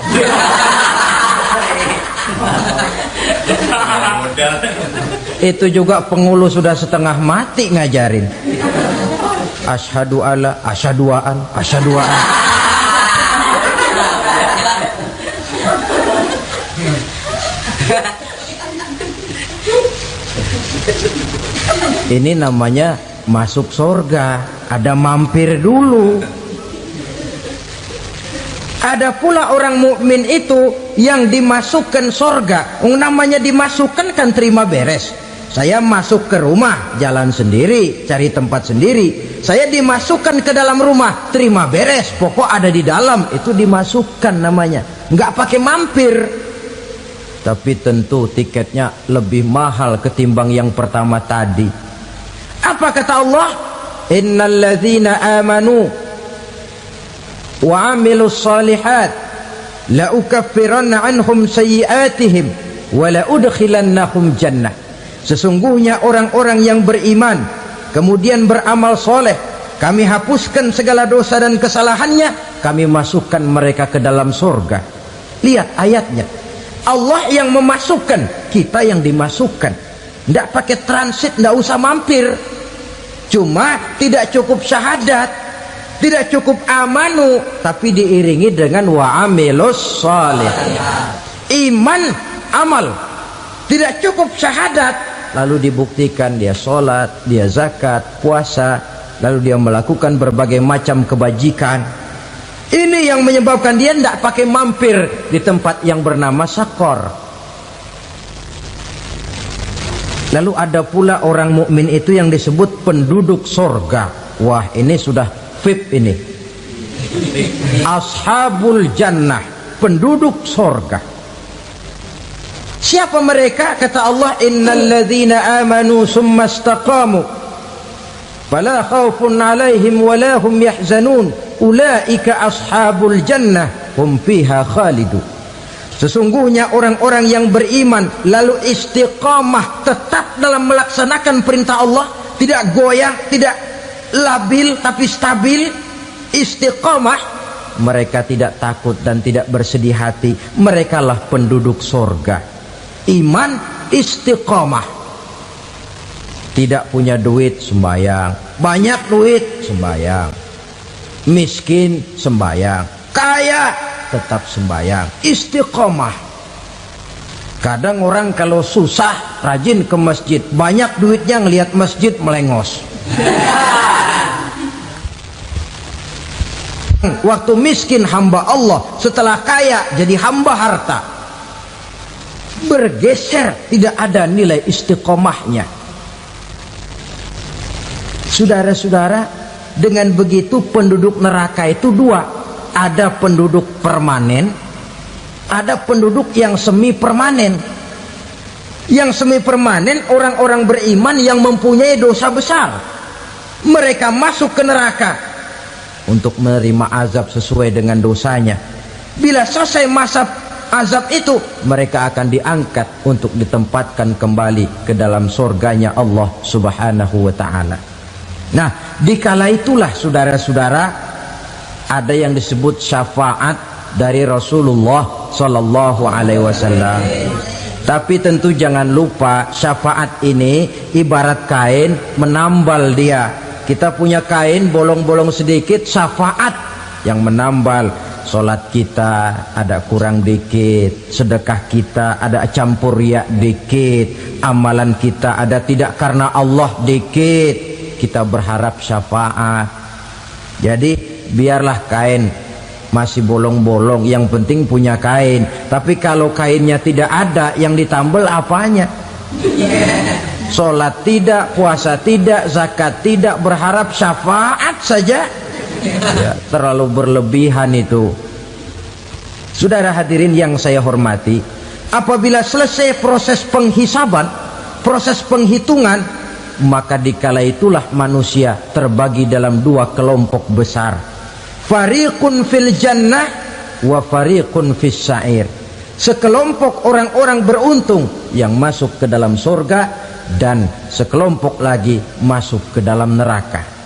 Itu juga pengulu sudah setengah mati ngajarin. Asyhadu alla, asyaduaan, asyaduaan. Ini namanya masuk surga, ada mampir dulu. Ada pula orang mukmin itu yang dimasukkan surga. Namanya dimasukkan kan terima beres. Saya masuk ke rumah, jalan sendiri, cari tempat sendiri. Saya dimasukkan ke dalam rumah, terima beres, pokok ada di dalam, itu dimasukkan namanya. Nggak pakai mampir. Tapi tentu tiketnya lebih mahal ketimbang yang pertama tadi. Apa kata Allah? Innal ladzina amanu wa amilus salihat la ukaffiranna anhum sayyi'atihim wa la udkhilannahum jannah. Sesungguhnya orang-orang yang beriman kemudian beramal soleh, kami hapuskan segala dosa dan kesalahannya, kami masukkan mereka ke dalam surga. Lihat ayatnya, Allah yang memasukkan, kita yang dimasukkan. Tidak pakai transit, tidak usah mampir. Cuma tidak cukup syahadat, tidak cukup amanu, tapi diiringi dengan wa'amilus salih. Iman, amal. Tidak cukup syahadat, lalu dibuktikan dia sholat, dia zakat, puasa, lalu dia melakukan berbagai macam kebajikan. Ini yang menyebabkan dia tidak pakai mampir di tempat yang bernama Saqar. Lalu ada pula orang mukmin itu yang disebut penduduk surga. Wah, ini sudah VIP ini. Ashabul jannah, penduduk surga. Siapa mereka? Kata Allah, innal ladzina amanu summa istaqamu fala khaufun 'alaihim wala hum yahzanun ulaika ashabul jannah hum fiha khalidun. Sesungguhnya orang-orang yang beriman lalu istiqamah, tetap dalam melaksanakan perintah Allah, tidak goyah, tidak labil tapi stabil, istiqamah, mereka tidak takut dan tidak bersedih hati. Merekalah penduduk surga. Iman, istiqamah. Tidak punya duit, sembayang. Banyak duit, sembayang. Miskin, sembayang. Kaya, tetap sembayang. Istiqamah. Kadang orang kalau susah rajin ke masjid, banyak duitnya ngelihat masjid melengos. Waktu miskin hamba Allah, setelah kaya jadi hamba harta. Bergeser, tidak ada nilai istiqomahnya. Saudara-saudara, dengan begitu penduduk neraka itu dua. Ada penduduk permanen, ada penduduk yang semi permanen. Yang semi permanen orang-orang beriman yang mempunyai dosa besar. Mereka masuk ke neraka untuk menerima azab sesuai dengan dosanya. Bila selesai masa azab itu, mereka akan diangkat untuk ditempatkan kembali ke dalam surganya Allah Subhanahu wa ta'ala. Nah, dikala itulah saudara-saudara, ada yang disebut syafaat dari Rasulullah Sallallahu Alaihi Wasallam. Tapi tentu jangan lupa, syafaat ini ibarat kain menambal dia. Kita punya kain bolong-bolong sedikit, syafaat yang menambal. Solat kita ada kurang dikit, sedekah kita ada campur riak dikit, amalan kita ada tidak karena Allah dikit, kita berharap syafaat. Jadi biarlah kain masih bolong-bolong, yang penting punya kain. Tapi kalau kainnya tidak ada, yang ditambal apanya? Sholat tidak, puasa tidak, zakat tidak, berharap syafaat saja, ya, terlalu berlebihan itu. Saudara hadirin yang saya hormati, apabila selesai proses penghisaban, proses penghitungan, maka dikala itulah manusia terbagi dalam dua kelompok besar. Fariqun fil jannah wa fariqun fis sa'ir. Sekelompok orang-orang beruntung yang masuk ke dalam surga, dan sekelompok lagi masuk ke dalam neraka.